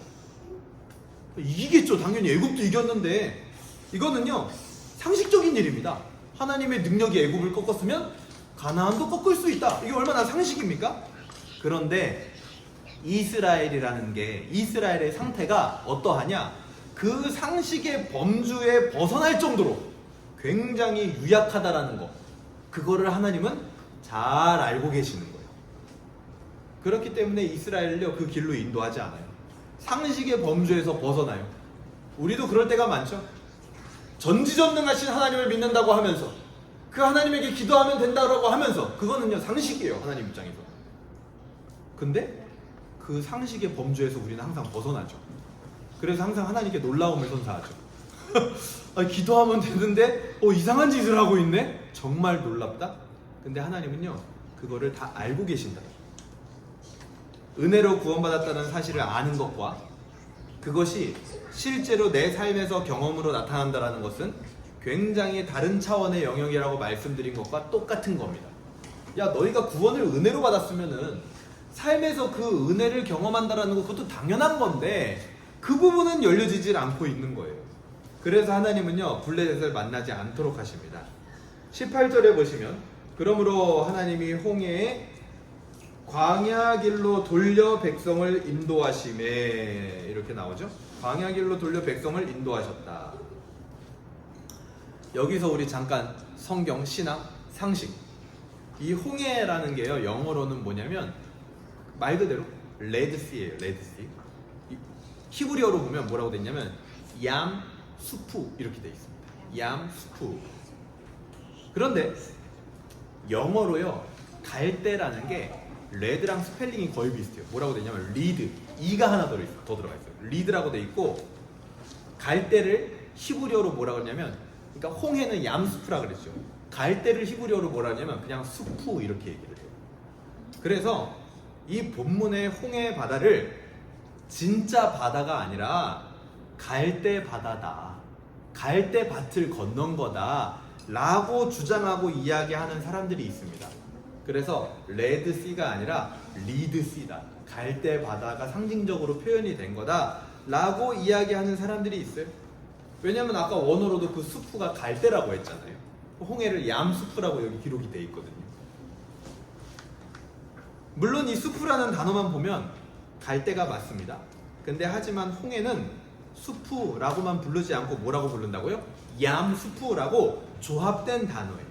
이기겠죠. 당연히 애굽도 이겼는데, 이거는요 상식적인 일입니다. 하나님의 능력이 애굽을 꺾었으면 가나안도 꺾을 수 있다. 이게 얼마나 상식입니까? 그런데 이스라엘이라는 게, 이스라엘의 상태가 어떠하냐, 그 상식의 범주에 벗어날 정도로 굉장히 유약하다라는 거, 그거를 하나님은 잘 알고 계시는 거예요. 그렇기 때문에 이스라엘을요 그 길로 인도하지 않아요. 상식의 범주에서 벗어나요. 우리도 그럴 때가 많죠. 전지전능하신 하나님을 믿는다고 하면서, 그 하나님에게 기도하면 된다고 하면서, 그거는요 상식이에요, 하나님 입장에서. 근데 그 상식의 범주에서 우리는 항상 벗어나죠. 그래서 항상 하나님께 놀라움을 선사하죠. 아니, 기도하면 되는데 이상한 짓을 하고 있네? 정말 놀랍다. 근데 하나님은요 그거를 다 알고 계신다. 은혜로 구원받았다는 사실을 아는 것과 그것이 실제로 내 삶에서 경험으로 나타난다는 것은 굉장히 다른 차원의 영역이라고 말씀드린 것과 똑같은 겁니다. 야, 너희가 구원을 은혜로 받았으면은 삶에서 그 은혜를 경험한다는 것, 그것도 당연한 건데 그 부분은 열려지질 않고 있는 거예요. 그래서 하나님은요 블레셋을 만나지 않도록 하십니다. 18절에 보시면, 그러므로 하나님이 홍해에 광야길로 돌려 백성을 인도하심에, 이렇게 나오죠. 광야길로 돌려 백성을 인도하셨다. 여기서 우리 잠깐 성경, 신앙, 상식. 이 홍해라는 게요, 영어로는 뭐냐면 말 그대로 레드씨예요. 레드씨. 히브리어로 보면 뭐라고 돼 있냐면 얌 수프 이렇게 돼 있습니다. 얌 수프. 그런데 영어로요, 갈대라는 게 레드랑 스펠링이 거의 비슷해요. 뭐라고 돼 있냐면 리드, 이가 하나 더 들어가 있어요. 리드라고 돼 있고, 갈대를 히브리어로 뭐라 그러냐면, 그러니까 홍해는 얌수프라 그랬죠. 갈대를 히브리어로 뭐라 하냐면 그냥 수프 이렇게 얘기를 해요. 그래서 이 본문의 홍해 바다를 진짜 바다가 아니라 갈대 바다다, 갈대 밭을 건넌 거다 라고 주장하고 이야기하는 사람들이 있습니다. 그래서 레드씨가 아니라 리드씨다, 갈대 바다가 상징적으로 표현이 된 거다 라고 이야기하는 사람들이 있어요. 왜냐면 아까 원어로도 그 수프가 갈대라고 했잖아요. 홍해를 얌수프라고 여기 기록이 돼 있거든요. 물론 이 수프라는 단어만 보면 갈대가 맞습니다. 근데 하지만 홍해는 수프라고만 부르지 않고 뭐라고 부른다고요? 얌수프라고 조합된 단어예요.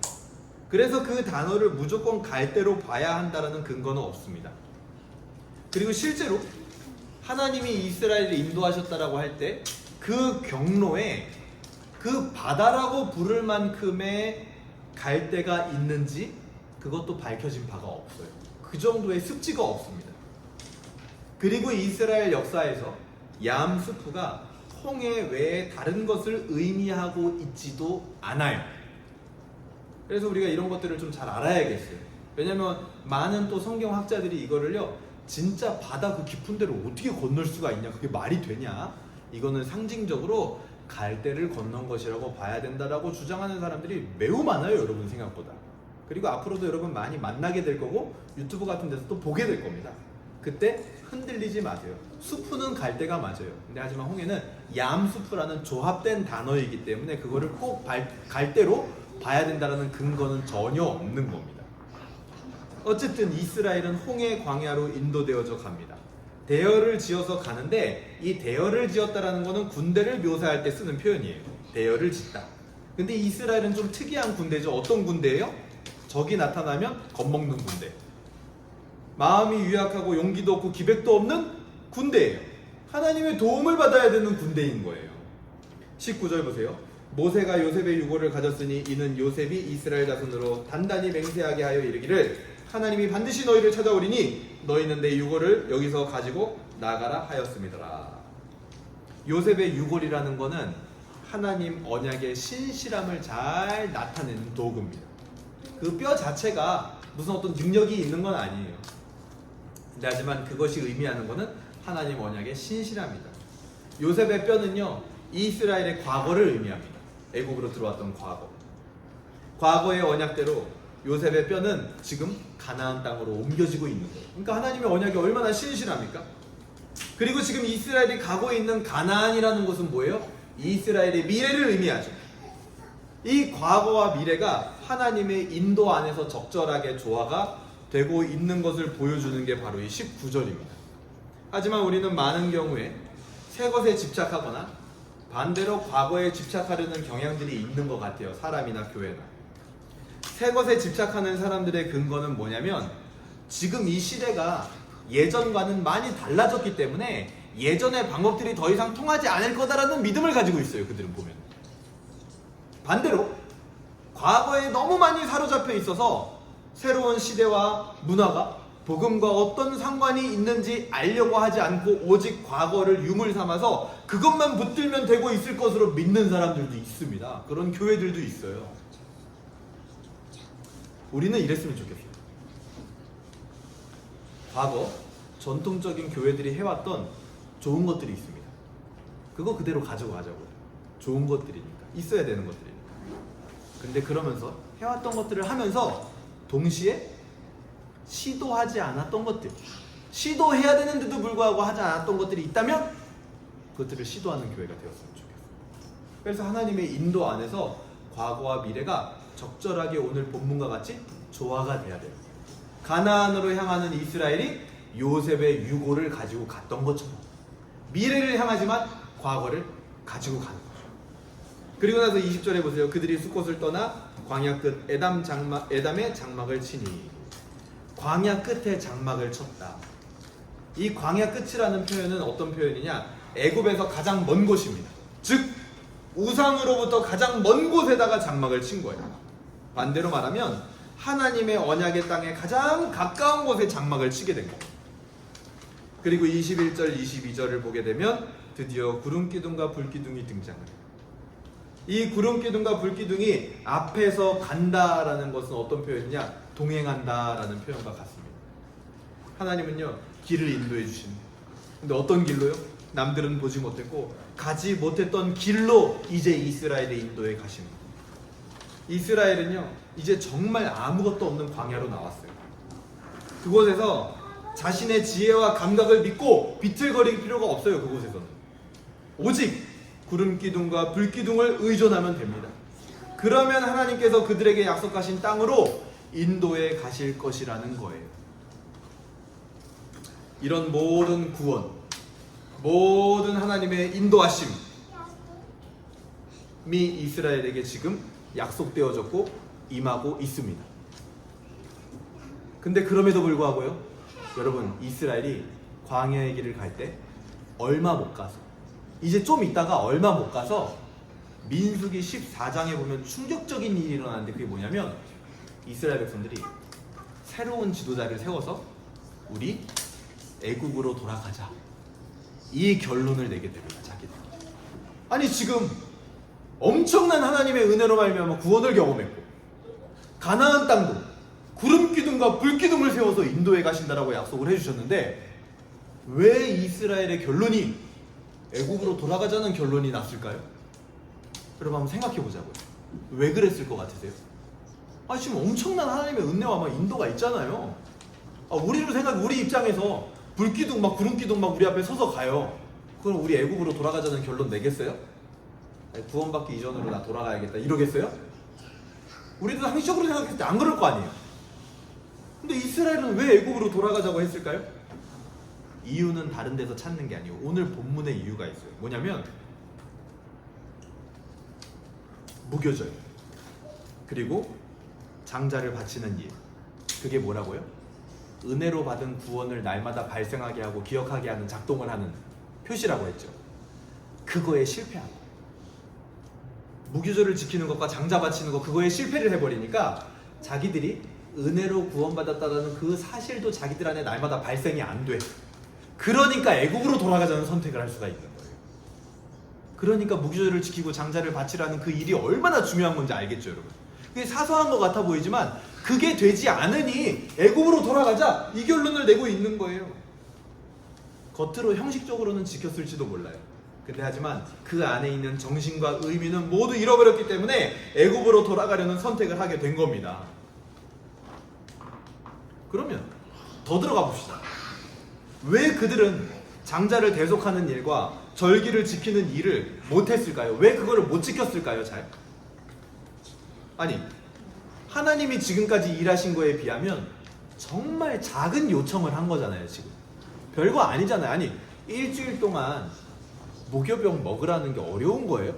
그래서 그 단어를 무조건 갈대로 봐야 한다는 근거는 없습니다. 그리고 실제로 하나님이 이스라엘을 인도하셨다라고 할 때 그 경로에 그 바다라고 부를 만큼의 갈대가 있는지 그것도 밝혀진 바가 없어요. 그 정도의 습지가 없습니다. 그리고 이스라엘 역사에서 얌수프가 홍해 외에 다른 것을 의미하고 있지도 않아요. 그래서 우리가 이런 것들을 좀 잘 알아야겠어요. 왜냐면 많은 또 성경학자들이 이거를요, 진짜 바다 그 깊은 데를 어떻게 건널 수가 있냐, 그게 말이 되냐, 이거는 상징적으로 갈대를 건넌 것이라고 봐야 된다라고 주장하는 사람들이 매우 많아요, 여러분 생각보다. 그리고 앞으로도 여러분 많이 만나게 될 거고 유튜브 같은 데서 또 보게 될 겁니다. 그때 흔들리지 마세요. 수프는 갈대가 맞아요. 근데 하지만 홍해는 얌수프라는 조합된 단어이기 때문에 그거를 꼭 갈대로 봐야 된다는 근거는 전혀 없는 겁니다. 어쨌든 이스라엘은 홍해 광야로 인도되어져 갑니다. 대열을 지어서 가는데, 이 대열을 지었다라는 거는 군대를 묘사할 때 쓰는 표현이에요. 대열을 짓다. 근데 이스라엘은 좀 특이한 군대죠. 어떤 군대예요? 적이 나타나면 겁먹는 군대. 마음이 유약하고 용기도 없고 기백도 없는 군대예요. 하나님의 도움을 받아야 되는 군대인 거예요. 19절 보세요. 모세가 요셉의 유고를 가졌으니 이는 요셉이 이스라엘 자손으로 단단히 맹세하게 하여 이르기를 하나님이 반드시 너희를 찾아오리니 너희는 내 유고를 여기서 가지고 나가라 하였음이더라. 요셉의 유골이라는 거는 하나님 언약의 신실함을 잘 나타내는 도구입니다. 그 뼈 자체가 무슨 어떤 능력이 있는 건 아니에요. 근데 하지만 그것이 의미하는 거는 하나님 언약의 신실함이다. 요셉의 뼈는요, 이스라엘의 과거를 의미합니다. 애국으로 들어왔던 과거. 과거의 언약대로 요셉의 뼈는 지금 가나안 땅으로 옮겨지고 있는 거예요. 그러니까 하나님의 언약이 얼마나 신실합니까? 그리고 지금 이스라엘이 가고 있는 가나안이라는 곳은 뭐예요? 이스라엘의 미래를 의미하죠. 이 과거와 미래가 하나님의 인도 안에서 적절하게 조화가 되고 있는 것을 보여주는 게 바로 이 19절입니다. 하지만 우리는 많은 경우에 새 것에 집착하거나 반대로 과거에 집착하려는 경향들이 있는 것 같아요. 사람이나 교회나. 새 것에 집착하는 사람들의 근거는 뭐냐면, 지금 이 시대가 예전과는 많이 달라졌기 때문에 예전의 방법들이 더 이상 통하지 않을 거다라는 믿음을 가지고 있어요. 그들은 보면. 반대로 과거에 너무 많이 사로잡혀 있어서 새로운 시대와 문화가 복음과 어떤 상관이 있는지 알려고 하지 않고 오직 과거를 유물 삼아서 그것만 붙들면 되고 있을 것으로 믿는 사람들도 있습니다. 그런 교회들도 있어요. 우리는 이랬으면 좋겠어요. 과거 전통적인 교회들이 해왔던 좋은 것들이 있습니다. 그거 그대로 가지고 가자고요. 좋은 것들이니까, 있어야 되는 것들이니까. 근데 그러면서 해왔던 것들을 하면서 동시에 시도하지 않았던 것들, 시도해야 되는데도 불구하고 하지 않았던 것들이 있다면 그것들을 시도하는 교회가 되었으면 좋겠어요. 그래서 하나님의 인도 안에서 과거와 미래가 적절하게 오늘 본문과 같이 조화가 돼야 돼요. 가나안으로 향하는 이스라엘이 요셉의 유고를 가지고 갔던 것처럼 미래를 향하지만 과거를 가지고 가는 거죠. 그리고 나서 20절에 보세요. 그들이 숫곳을 떠나 광야 끝 에담의 장막을 치니. 광야 끝에 장막을 쳤다. 이 광야 끝이라는 표현은 어떤 표현이냐? 애굽에서 가장 먼 곳입니다. 즉 우상으로부터 가장 먼 곳에다가 장막을 친 거예요. 반대로 말하면 하나님의 언약의 땅에 가장 가까운 곳에 장막을 치게 된 거예요. 그리고 21절, 22절을 보게 되면 드디어 구름기둥과 불기둥이 등장을 해요. 이 구름기둥과 불기둥이 앞에서 간다라는 것은 어떤 표현이냐? 동행한다라는 표현과 같습니다. 하나님은요, 길을 인도해 주십니다. 근데 어떤 길로요? 남들은 보지 못했고 가지 못했던 길로 이제 이스라엘의 인도에 가십니다. 이스라엘은요, 이제 정말 아무것도 없는 광야로 나왔어요. 그곳에서 자신의 지혜와 감각을 믿고 비틀거릴 필요가 없어요. 그곳에서는 오직 구름기둥과 불기둥을 의존하면 됩니다. 그러면 하나님께서 그들에게 약속하신 땅으로 인도에 가실 것이라는 거예요. 이런 모든 구원, 모든 하나님의 인도하심이 이스라엘에게 지금 약속되어졌고 임하고 있습니다. 근데 그럼에도 불구하고요, 여러분, 이스라엘이 광야의 길을 갈 때 얼마 못 가서, 이제 좀 있다가 얼마 못 가서 민수기 14장에 보면 충격적인 일이 일어나는데, 그게 뭐냐면 이스라엘 백성들이 새로운 지도자를 세워서 우리 애국으로 돌아가자, 이 결론을 내게 됩니다. 자기들. 아니 지금 엄청난 하나님의 은혜로 말미암아 구원을 경험했고 가나안 땅도 구름기둥과 불기둥을 세워서 인도에 가신다라고 약속을 해주셨는데, 왜 이스라엘의 결론이 애국으로 돌아가자는 결론이 났을까요? 여러분 한번 생각해 보자고요. 왜 그랬을 것 같으세요? 지금 엄청난 하나님의 은혜와 막 인도가 있잖아요. 우리 입장에서 불기둥 막 구름기둥 막 우리 앞에 서서 가요. 그럼 우리 애국으로 돌아가자는 결론 내겠어요? 구원받기 이전으로 나 돌아가야겠다 이러겠어요? 우리도 상식적으로 생각했을 때 안 그럴 거 아니에요. 근데 이스라엘은 왜 애국으로 돌아가자고 했을까요? 이유는 다른 데서 찾는 게 아니에요. 오늘 본문의 이유가 있어요. 뭐냐면 무교절 그리고 장자를 바치는 일, 그게 뭐라고요? 은혜로 받은 구원을 날마다 발생하게 하고 기억하게 하는, 작동을 하는 표시라고 했죠. 그거에 실패하고 무교절을 지키는 것과 장자 바치는 것, 그거에 실패를 해버리니까 자기들이 은혜로 구원받았다는 그 사실도 자기들 안에 날마다 발생이 안 돼. 그러니까 애국으로 돌아가자는 선택을 할 수가 있는 거예요. 그러니까 무교절을 지키고 장자를 바치라는 그 일이 얼마나 중요한 건지 알겠죠, 여러분? 그게 사소한 것 같아 보이지만 그게 되지 않으니 애국으로 돌아가자, 이 결론을 내고 있는 거예요. 겉으로 형식적으로는 지켰을지도 몰라요. 근데 하지만 그 안에 있는 정신과 의미는 모두 잃어버렸기 때문에 애국으로 돌아가려는 선택을 하게 된 겁니다. 그러면 더 들어가 봅시다. 왜 그들은 장자를 대속하는 일과 절기를 지키는 일을 못했을까요? 왜 그거를 못 지켰을까요? 잘? 아니, 하나님이 지금까지 일하신 거에 비하면 정말 작은 요청을 한 거잖아요. 지금 별거 아니잖아요. 아니, 일주일 동안 무교병 먹으라는 게 어려운 거예요?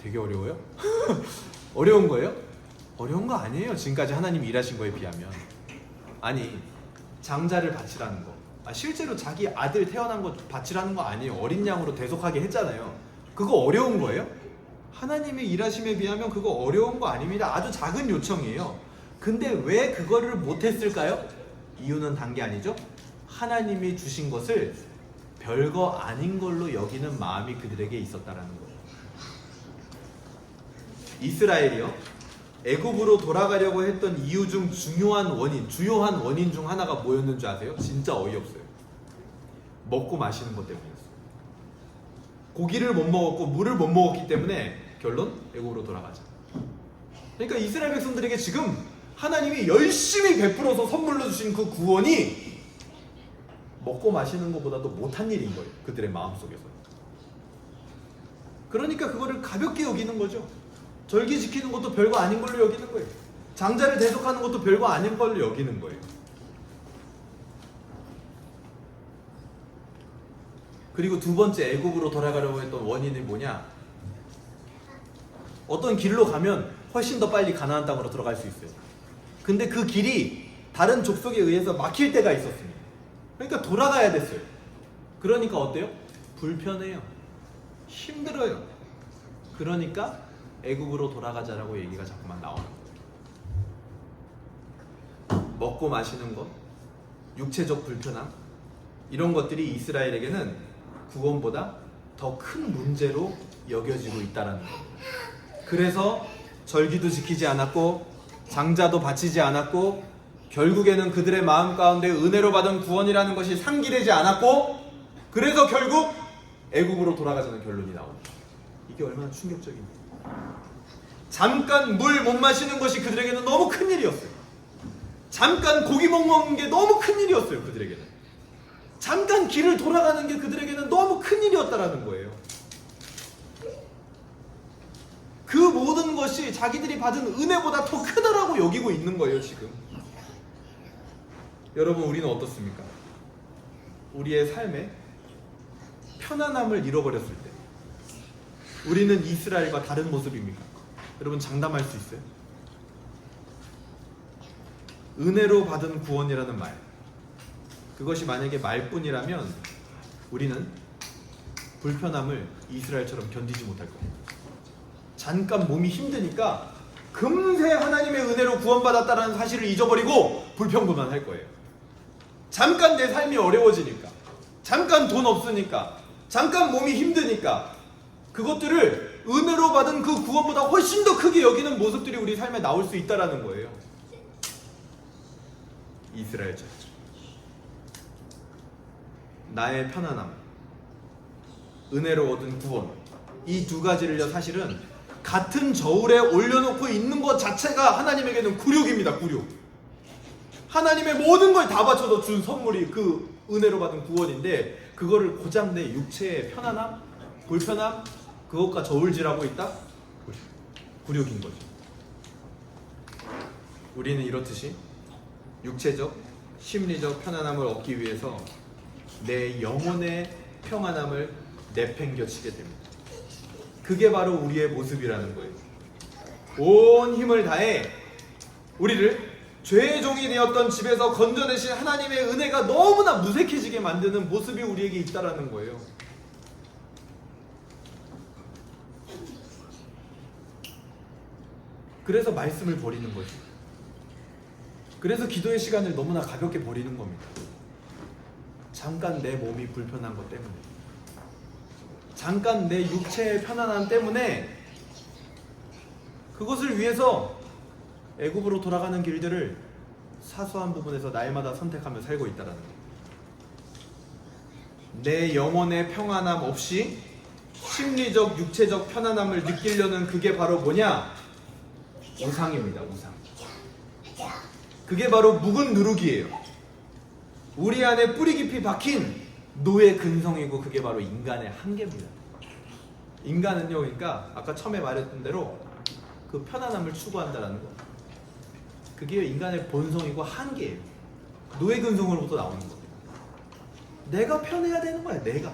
되게 어려워요? 어려운 거예요? 어려운 거 아니에요. 지금까지 하나님이 일하신 거에 비하면. 아니, 장자를 바치라는 거, 실제로 자기 아들 태어난 거 바치라는 거 아니에요. 어린 양으로 대속하게 했잖아요. 그거 어려운 거예요? 하나님의 일하심에 비하면 그거 어려운 거 아닙니다. 아주 작은 요청이에요. 근데 왜 그거를 못했을까요? 이유는 단 게 아니죠. 하나님이 주신 것을 별거 아닌 걸로 여기는 마음이 그들에게 있었다라는 거예요. 이스라엘이요, 애굽으로 돌아가려고 했던 이유 중 주요한 원인 중 하나가 뭐였는 줄 아세요? 진짜 어이없어요. 먹고 마시는 것 때문이었어요. 고기를 못 먹었고 물을 못 먹었기 때문에 결론, 애굽으로 돌아가자. 그러니까 이스라엘 백성들에게 지금 하나님이 열심히 베풀어서 선물로 주신 그 구원이 먹고 마시는 것보다도 못한 일인 거예요. 그들의 마음속에서. 그러니까 그거를 가볍게 여기는 거죠. 절기 지키는 것도 별거 아닌 걸로 여기는 거예요. 장자를 대속하는 것도 별거 아닌 걸로 여기는 거예요. 그리고 두 번째 애굽으로 돌아가려고 했던 원인이 뭐냐? 어떤 길로 가면 훨씬 더 빨리 가나안 땅으로 들어갈 수 있어요. 근데 그 길이 다른 족속에 의해서 막힐 때가 있었습니다. 그러니까 돌아가야 됐어요. 그러니까 어때요? 불편해요. 힘들어요. 그러니까 애굽으로 돌아가자라고 얘기가 자꾸만 나오는 거예요. 먹고 마시는 것, 육체적 불편함, 이런 것들이 이스라엘에게는 구원보다 더 큰 문제로 여겨지고 있다는 거예요. 그래서 절기도 지키지 않았고 장자도 바치지 않았고 결국에는 그들의 마음 가운데 은혜로 받은 구원이라는 것이 상기되지 않았고 그래서 결국 애굽으로 돌아가자는 결론이 나옵니다. 이게 얼마나 충격적입니까? 잠깐 물 못 마시는 것이 그들에게는 너무 큰 일이었어요. 잠깐 고기 못 먹는 게 너무 큰 일이었어요. 그들에게는 잠깐 길을 돌아가는 게 그들에게는 너무 큰 일이었다라는 거예요. 그 모든 것이 자기들이 받은 은혜보다 더 크다라고 여기고 있는 거예요. 지금 여러분, 우리는 어떻습니까? 우리의 삶에 편안함을 잃어버렸을 때 우리는 이스라엘과 다른 모습입니까? 여러분, 장담할 수 있어요? 은혜로 받은 구원이라는 말, 그것이 만약에 말뿐이라면 우리는 불편함을 이스라엘처럼 견디지 못할 거예요. 잠깐 몸이 힘드니까 금세 하나님의 은혜로 구원받았다는 사실을 잊어버리고 불평불만 할 거예요. 잠깐 내 삶이 어려워지니까, 잠깐 돈 없으니까, 잠깐 몸이 힘드니까 그것들을 은혜로 받은 그 구원보다 훨씬 더 크게 여기는 모습들이 우리 삶에 나올 수 있다는 거예요. 이스라엘처럼 나의 편안함, 은혜로 얻은 구원, 이 두 가지를요 사실은 같은 저울에 올려놓고 있는 것 자체가 하나님에게는 굴욕입니다. 굴욕. 하나님의 모든 걸 다 바쳐서 준 선물이 그 은혜로 받은 구원인데 그거를 고작 내 육체의 편안함, 불편함, 그것과 저울질하고 있다? 굴욕인 거죠. 우리는 이렇듯이 육체적, 심리적 편안함을 얻기 위해서 내 영혼의 평안함을 내팽겨치게 됩니다. 그게 바로 우리의 모습이라는 거예요. 온 힘을 다해 우리를 죄의 종이 되었던 집에서 건져내신 하나님의 은혜가 너무나 무색해지게 만드는 모습이 우리에게 있다라는 거예요. 그래서 말씀을 버리는 거죠. 그래서 기도의 시간을 너무나 가볍게 버리는 겁니다. 잠깐 내 몸이 불편한 것 때문에, 잠깐 내 육체의 편안함 때문에 그것을 위해서 애굽으로 돌아가는 길들을 사소한 부분에서 날마다 선택하며 살고 있다는 거예요. 내 영혼의 평안함 없이 심리적, 육체적 편안함을 느끼려는 그게 바로 뭐냐? 우상입니다. 우상. 그게 바로 묵은 누룩이에요. 우리 안에 뿌리 깊이 박힌 노예 근성이고 그게 바로 인간의 한계입니다. 인간은요, 그러니까 아까 처음에 말했던 대로 그 편안함을 추구한다라는 거, 그게 인간의 본성이고 한계예요. 노예 근성으로부터 나오는 겁니다. 내가 편해야 되는 거야, 내가.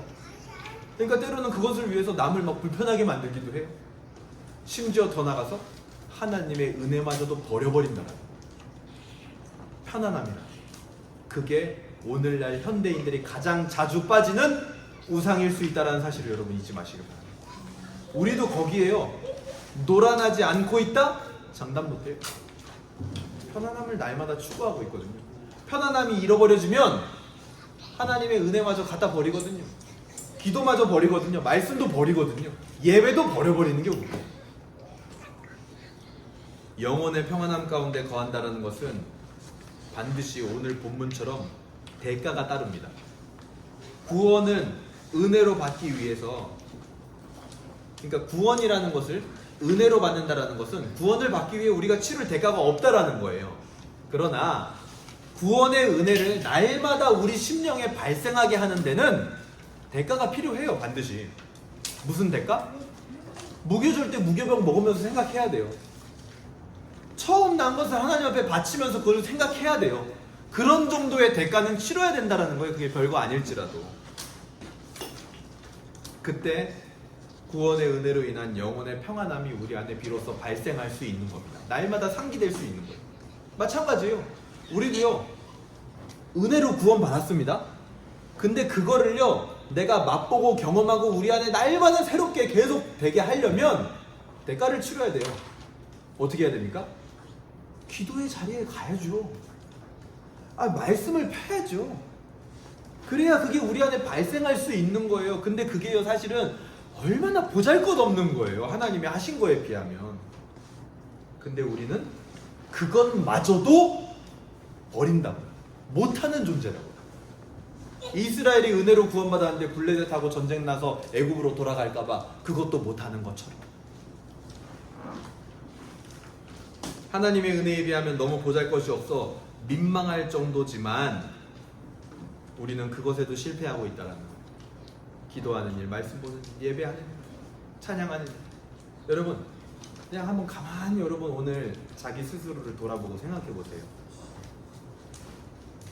그러니까 때로는 그것을 위해서 남을 막 불편하게 만들기도 해요. 심지어 더 나가서 하나님의 은혜마저도 버려버린다는 거예요. 편안함이라. 그게 오늘날 현대인들이 가장 자주 빠지는 우상일 수 있다는 사실을 여러분 잊지 마시길 바랍니다. 우리도 거기에요. 노란하지 않고 있다? 장담 못해요. 편안함을 날마다 추구하고 있거든요. 편안함이 잃어버려지면 하나님의 은혜마저 갖다 버리거든요. 기도마저 버리거든요. 말씀도 버리거든요. 예배도 버려버리는 게 우리예요. 영혼의 평안함 가운데 거한다는 것은 반드시 오늘 본문처럼 대가가 따릅니다. 구원은 은혜로 받기 위해서, 그러니까 구원이라는 것을 은혜로 받는다라는 것은 구원을 받기 위해 우리가 치를 대가가 없다라는 거예요. 그러나 구원의 은혜를 날마다 우리 심령에 발생하게 하는 데는 대가가 필요해요. 반드시. 무슨 대가? 무교절 때 무교병 먹으면서 생각해야 돼요. 처음 난 것을 하나님 앞에 바치면서 그걸 생각해야 돼요. 그런 정도의 대가는 치러야 된다는 거예요. 그게 별거 아닐지라도. 그때 구원의 은혜로 인한 영혼의 평안함이 우리 안에 비로소 발생할 수 있는 겁니다. 날마다 상기될 수 있는 거예요. 마찬가지예요. 우리도요, 은혜로 구원받았습니다. 근데 그거를요, 내가 맛보고 경험하고 우리 안에 날마다 새롭게 계속 되게 하려면 대가를 치러야 돼요. 어떻게 해야 됩니까? 기도의 자리에 가야죠. 말씀을 펴야죠. 그래야 그게 우리 안에 발생할 수 있는 거예요. 근데 그게요, 사실은 얼마나 보잘것없는 거예요. 하나님이 하신 거에 비하면. 근데 우리는 그것마저도 버린다고, 못하는 존재라고. 이스라엘이 은혜로 구원받았는데 블레셋하고 전쟁 나서 애굽으로 돌아갈까봐 그것도 못하는 것처럼, 하나님의 은혜에 비하면 너무 보잘것이 없어 민망할 정도지만 우리는 그것에도 실패하고 있다는 거예요. 기도하는 일, 말씀 보는 일, 예배하는 일, 찬양하는 일. 여러분, 그냥 한번 가만히 여러분 오늘 자기 스스로를 돌아보고 생각해 보세요.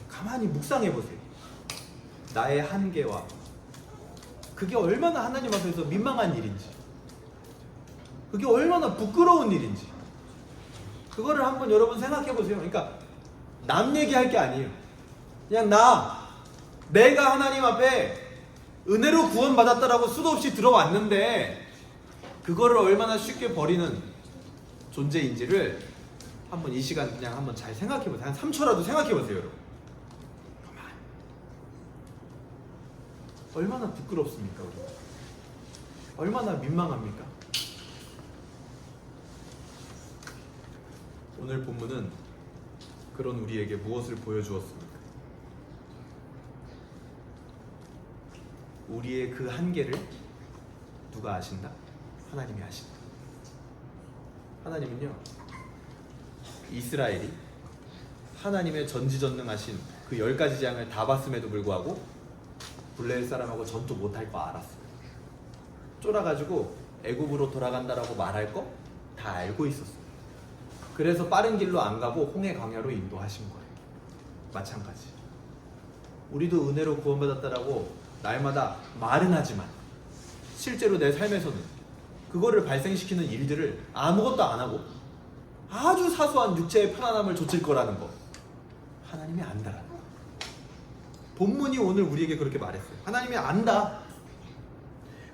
가만히 묵상해 보세요. 나의 한계와 그게 얼마나 하나님 앞에서 민망한 일인지, 그게 얼마나 부끄러운 일인지, 그거를 한번 여러분 생각해 보세요. 그러니까 남 얘기할 게 아니에요. 그냥 내가 하나님 앞에 은혜로 구원받았다라고 수도 없이 들어왔는데 그거를 얼마나 쉽게 버리는 존재인지를 한번 이 시간 그냥 한번 잘 생각해 보세요. 한 3초라도 생각해 보세요, 여러분. 얼마나 부끄럽습니까, 우리? 얼마나 민망합니까? 오늘 본문은 그런 우리에게 무엇을 보여주었습니까? 우리의 그 한계를 누가 아신다? 하나님이 아신다. 하나님은요, 이스라엘이 하나님의 전지전능하신 그 10가지 재앙을 다 봤음에도 불구하고 블레셋 사람하고 전투 못할 거 알았어요. 쫄아가지고 애굽으로 돌아간다라고 말할 거 다 알고 있었어요. 그래서 빠른 길로 안 가고 홍해 광야로 인도하신 거예요. 마찬가지. 우리도 은혜로 구원받았다라고 날마다 말은 하지만 실제로 내 삶에서는 그거를 발생시키는 일들을 아무것도 안 하고 아주 사소한 육체의 편안함을 좇을 거라는 거 하나님이 안다라는 거. 본문이 오늘 우리에게 그렇게 말했어요. 하나님이 안다.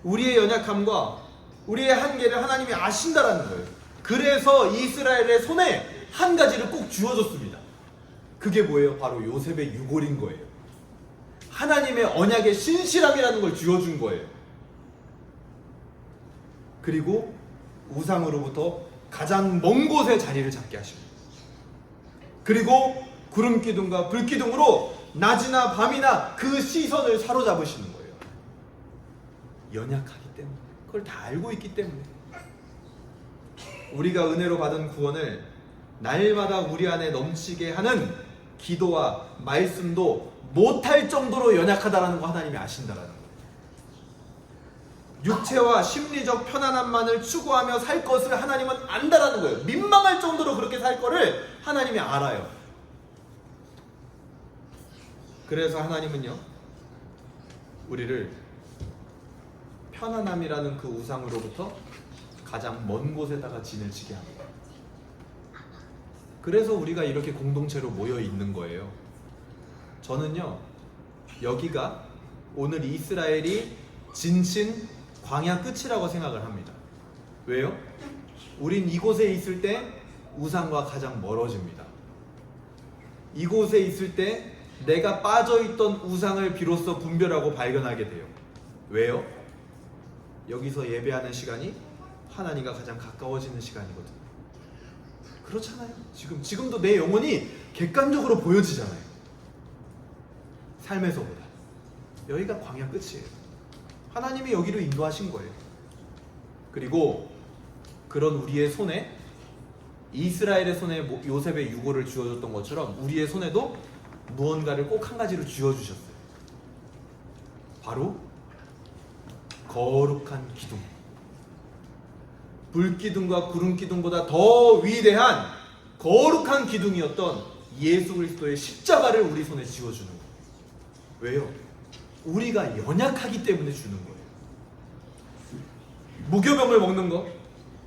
우리의 연약함과 우리의 한계를 하나님이 아신다라는 거예요. 그래서 이스라엘의 손에 한 가지를 꼭 쥐어줬습니다. 그게 뭐예요? 바로 요셉의 유골인 거예요. 하나님의 언약의 신실함이라는 걸 쥐어준 거예요. 그리고 우상으로부터 가장 먼 곳에 자리를 잡게 하십니다. 그리고 구름 기둥과 불 기둥으로 낮이나 밤이나 그 시선을 사로잡으시는 거예요. 연약하기 때문에, 그걸 다 알고 있기 때문에. 우리가 은혜로 받은 구원을 날마다 우리 안에 넘치게 하는 기도와 말씀도 못할 정도로 연약하다라는 거 하나님이 아신다라는 거예요. 육체와 심리적 편안함만을 추구하며 살 것을 하나님은 안다라는 거예요. 민망할 정도로 그렇게 살 거를 하나님이 알아요. 그래서 하나님은요, 우리를 편안함이라는 그 우상으로부터 가장 먼 곳에다가 진을 치게 합니다. 그래서 우리가 이렇게 공동체로 모여 있는 거예요. 저는요, 여기가 오늘 이스라엘이 진친 광야 끝이라고 생각을 합니다. 왜요? 우린 이곳에 있을 때 우상과 가장 멀어집니다. 이곳에 있을 때 내가 빠져있던 우상을 비로소 분별하고 발견하게 돼요. 왜요? 여기서 예배하는 시간이 하나님과 가장 가까워지는 시간이거든요. 그렇잖아요. 지금도 내 영혼이 객관적으로 보여지잖아요. 삶에서보다. 여기가 광야 끝이에요. 하나님이 여기로 인도하신 거예요. 그리고 그런 우리의 손에, 이스라엘의 손에 요셉의 유골을 쥐어줬던 것처럼 우리의 손에도 무언가를 꼭 한 가지로 쥐어주셨어요. 바로 거룩한 기둥. 불기둥과 구름기둥보다 더 위대한 거룩한 기둥이었던 예수 그리스도의 십자가를 우리 손에 쥐어주는 거예요. 왜요? 우리가 연약하기 때문에 주는 거예요. 무교병을 먹는 거,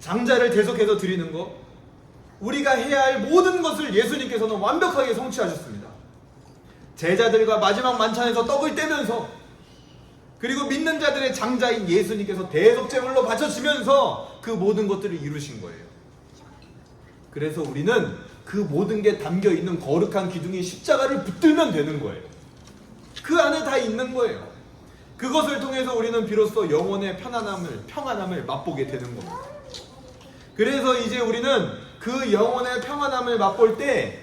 장자를 대속해서 드리는 거, 우리가 해야 할 모든 것을 예수님께서는 완벽하게 성취하셨습니다. 제자들과 마지막 만찬에서 떡을 떼면서, 그리고 믿는 자들의 장자인 예수님께서 대속제물로 바쳐지면서 그 모든 것들을 이루신 거예요. 그래서 우리는 그 모든 게 담겨 있는 거룩한 기둥이 십자가를 붙들면 되는 거예요. 그 안에 다 있는 거예요. 그것을 통해서 우리는 비로소 영혼의 평안함을 맛보게 되는 겁니다. 그래서 이제 우리는 그 영혼의 평안함을 맛볼 때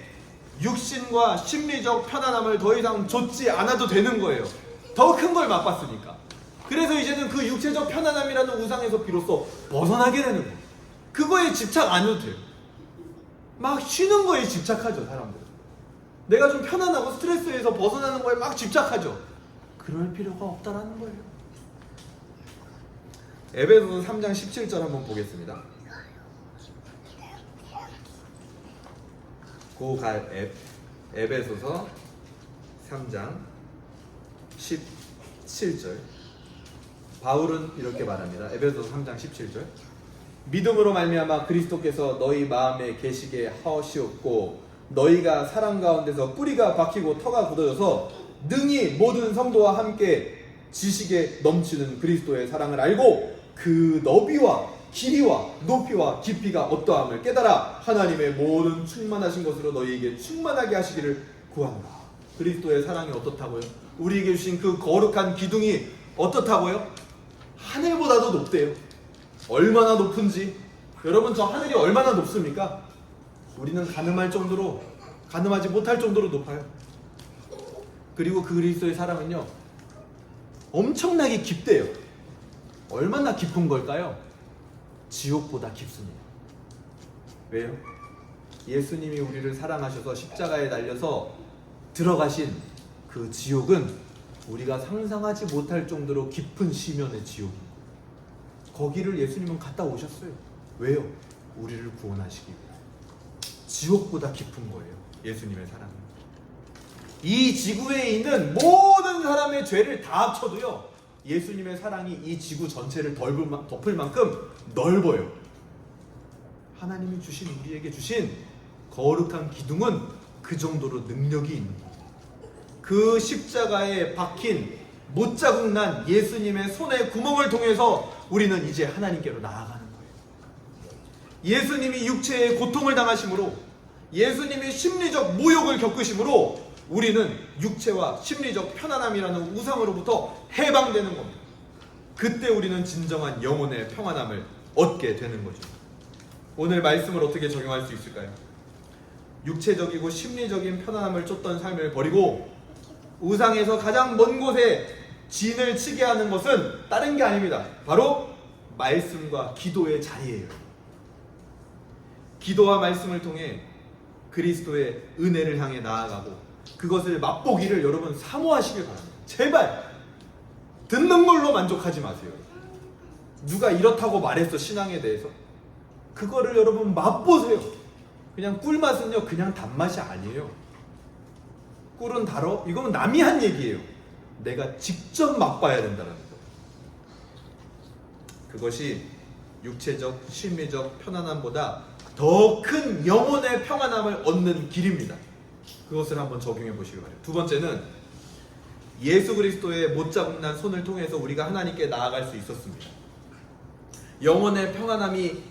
육신과 심리적 편안함을 더 이상 좇지 않아도 되는 거예요. 더 큰 걸 맛봤으니까. 그래서 이제는 그 육체적 편안함이라는 우상에서 비로소 벗어나게 되는 거예요. 그거에 집착 안 해도 돼요. 막 쉬는 거에 집착하죠, 사람들은. 내가 좀 편안하고 스트레스에서 벗어나는 거에 막 집착하죠. 그럴 필요가 없다라는 거예요. 에베소서 3장 17절 한번 보겠습니다. 에베소서 3장 17절. 바울은 이렇게 말합니다. 에베소서 3장 17절. 믿음으로 말미암아 그리스도께서 너희 마음에 계시게 하시옵고 너희가 사랑 가운데서 뿌리가 박히고 터가 굳어져서 능히 모든 성도와 함께 지식에 넘치는 그리스도의 사랑을 알고 그 너비와 길이와 높이와 깊이가 어떠함을 깨달아 하나님의 모든 충만하신 것으로 너희에게 충만하게 하시기를 구한다. 그리스도의 사랑이 어떻다고요? 우리에게 주신 그 거룩한 기둥이 어떻다고요? 하늘보다도 높대요. 얼마나 높은지. 여러분, 저 하늘이 얼마나 높습니까? 우리는 가늠하지 못할 정도로 높아요. 그리고 그 그리스도의 사랑은요, 엄청나게 깊대요. 얼마나 깊은 걸까요? 지옥보다 깊습니다. 왜요? 예수님이 우리를 사랑하셔서 십자가에 달려서 들어가신 그 지옥은 우리가 상상하지 못할 정도로 깊은 시면의 지옥입니다. 거기를 예수님은 갔다 오셨어요. 왜요? 우리를 구원하시기 위해. 지옥보다 깊은 거예요, 예수님의 사랑은. 이 지구에 있는 모든 사람의 죄를 다 합쳐도요, 예수님의 사랑이 이 지구 전체를 덮을 만큼 넓어요. 하나님이 우리에게 주신 거룩한 기둥은 그 정도로 능력이 있는 거예요. 그 십자가에 박힌 못자국 난 예수님의 손의 구멍을 통해서 우리는 이제 하나님께로 나아가는 거예요. 예수님이 육체의 고통을 당하심으로, 예수님이 심리적 모욕을 겪으심으로 우리는 육체와 심리적 편안함이라는 우상으로부터 해방되는 겁니다. 그때 우리는 진정한 영혼의 평안함을 얻게 되는 거죠. 오늘 말씀을 어떻게 적용할 수 있을까요? 육체적이고 심리적인 편안함을 쫓던 삶을 버리고 우상에서 가장 먼 곳에 진을 치게 하는 것은 다른 게 아닙니다. 바로 말씀과 기도의 자리예요. 기도와 말씀을 통해 그리스도의 은혜를 향해 나아가고 그것을 맛보기를 여러분 사모하시길 바랍니다. 제발 듣는 걸로 만족하지 마세요. 누가 이렇다고 말했어, 신앙에 대해서. 그거를 여러분 맛보세요. 그냥 꿀맛은요, 그냥 단맛이 아니에요. 꿀은 달어? 이건 남이 한 얘기예요. 내가 직접 맛봐야 된다는 거. 그것이 육체적, 심리적 편안함보다 더 큰 영혼의 평안함을 얻는 길입니다. 그것을 한번 적용해 보시기 바랍니다. 두 번째는 예수 그리스도의 못자국 난 손을 통해서 우리가 하나님께 나아갈 수 있었습니다. 영혼의 평안함이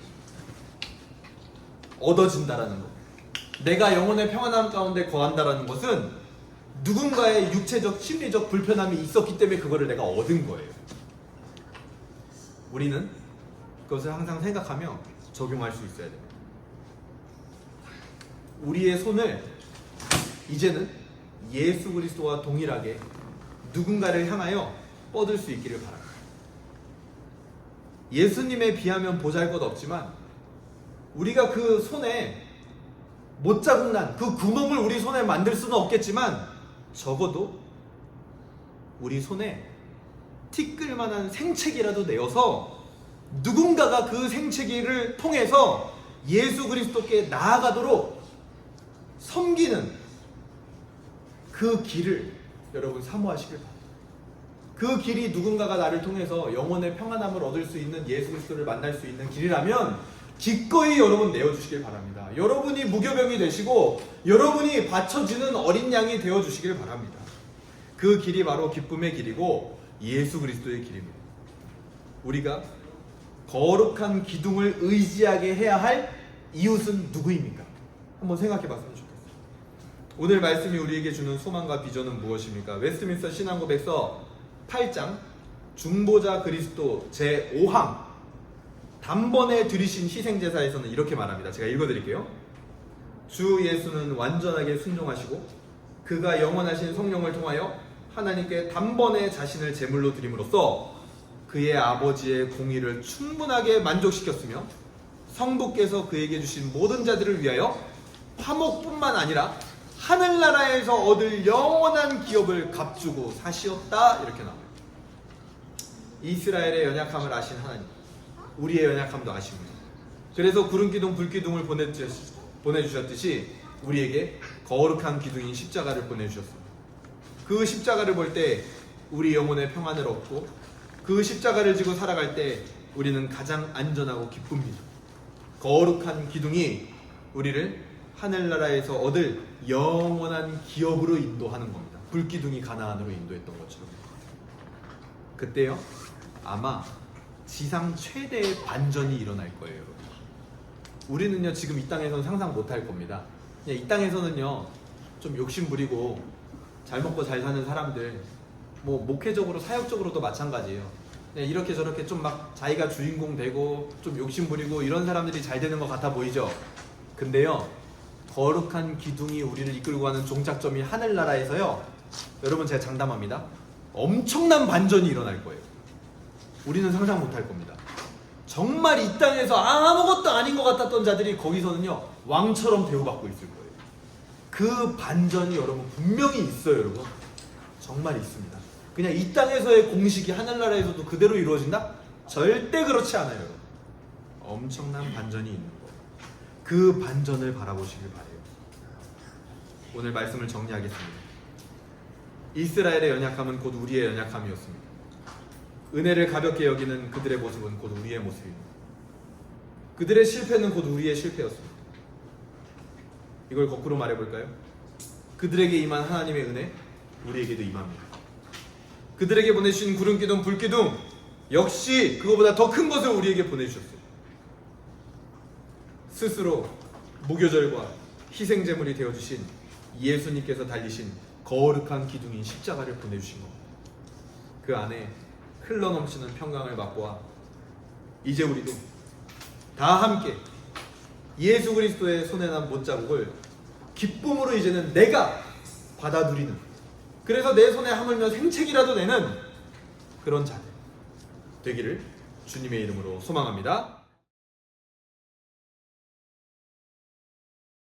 얻어진다라는 것, 내가 영혼의 평안함 가운데 거한다라는 것은 누군가의 육체적, 심리적 불편함이 있었기 때문에 그거를 내가 얻은 거예요. 우리는 그것을 항상 생각하며 적용할 수 있어야 됩니다. 우리의 손을 이제는 예수 그리스도와 동일하게 누군가를 향하여 뻗을 수 있기를 바랍니다. 예수님에 비하면 보잘것없지만 우리가 그 손에 못자국 난 그 구멍을 우리 손에 만들 수는 없겠지만 적어도 우리 손에 티끌만한 생채기라도 내어서 누군가가 그 생채기를 통해서 예수 그리스도께 나아가도록 섬기는 그 길을 여러분 사모하시길 바랍니다. 그 길이 누군가가 나를 통해서 영혼의 평안함을 얻을 수 있는 예수 그리스도를 만날 수 있는 길이라면 기꺼이 여러분 내어주시길 바랍니다. 여러분이 무교병이 되시고 여러분이 바쳐지는 어린 양이 되어주시길 바랍니다. 그 길이 바로 기쁨의 길이고 예수 그리스도의 길입니다. 우리가 거룩한 기둥을 의지하게 해야 할 이웃은 누구입니까? 한번 생각해 봤으면 좋겠어요. 오늘 말씀이 우리에게 주는 소망과 비전은 무엇입니까? 웨스트민스터 신앙고백서 8장 중보자 그리스도 제5항 단번에 드리신 희생제사에서는 이렇게 말합니다. 제가 읽어드릴게요. 주 예수는 완전하게 순종하시고 그가 영원하신 성령을 통하여 하나님께 단번에 자신을 제물로 드림으로써 그의 아버지의 공의를 충분하게 만족시켰으며 성부께서 그에게 주신 모든 자들을 위하여 화목뿐만 아니라 하늘나라에서 얻을 영원한 기업을 값주고 사시었다. 이렇게 나와요. 이스라엘의 연약함을 아신 하나님, 우리의 연약함도 아십니다. 그래서 구름기둥 불기둥을 보내주셨듯이 우리에게 거룩한 기둥인 십자가를 보내주셨습니다. 그 십자가를 볼 때 우리 영혼의 평안을 얻고 그 십자가를 지고 살아갈 때 우리는 가장 안전하고 기쁩니다. 거룩한 기둥이 우리를 하늘나라에서 얻을 영원한 기업으로 인도하는 겁니다. 불기둥이 가나안으로 인도했던 것처럼. 그때요 아마 지상 최대의 반전이 일어날 거예요. 여러분. 우리는요 지금 이 땅에서는 상상 못할 겁니다. 그냥 이 땅에서는요 좀 욕심 부리고 잘 먹고 잘 사는 사람들, 뭐 목회적으로 사역적으로도 마찬가지예요. 그냥 이렇게 저렇게 좀 막 자기가 주인공 되고 좀 욕심 부리고 이런 사람들이 잘 되는 것 같아 보이죠. 근데요 거룩한 기둥이 우리를 이끌고 가는 종착점이 하늘나라에서요, 여러분 제가 장담합니다, 엄청난 반전이 일어날 거예요. 우리는 상상 못할 겁니다. 정말 이 땅에서 아무것도 아닌 것 같았던 자들이 거기서는요 왕처럼 대우받고 있을 거예요. 그 반전이 여러분 분명히 있어요. 여러분 정말 있습니다. 그냥 이 땅에서의 공식이 하늘나라에서도 그대로 이루어진다? 절대 그렇지 않아요. 여러분. 엄청난 반전이 있는 거예요. 그 반전을 바라보시길 바래요. 오늘 말씀을 정리하겠습니다. 이스라엘의 연약함은 곧 우리의 연약함이었습니다. 은혜를 가볍게 여기는 그들의 모습은 곧 우리의 모습입니다. 그들의 실패는 곧 우리의 실패였습니다. 이걸 거꾸로 말해볼까요? 그들에게 임한 하나님의 은혜, 우리에게도 임합니다. 그들에게 보내주신 구름기둥, 불기둥 역시 그거보다 더 큰 것을 우리에게 보내주셨어요. 스스로 무교절과 희생제물이 되어주신 예수님께서 달리신 거룩한 기둥인 십자가를 보내주신 겁니다. 그 안에 흘러넘치는 평강을 맛보아 이제 우리도 다 함께 예수 그리스도의 손에 난 못자국을 기쁨으로 이제는 내가 받아 누리는, 그래서 내 손에 하물며 생책이라도 내는 그런 자들 되기를 주님의 이름으로 소망합니다.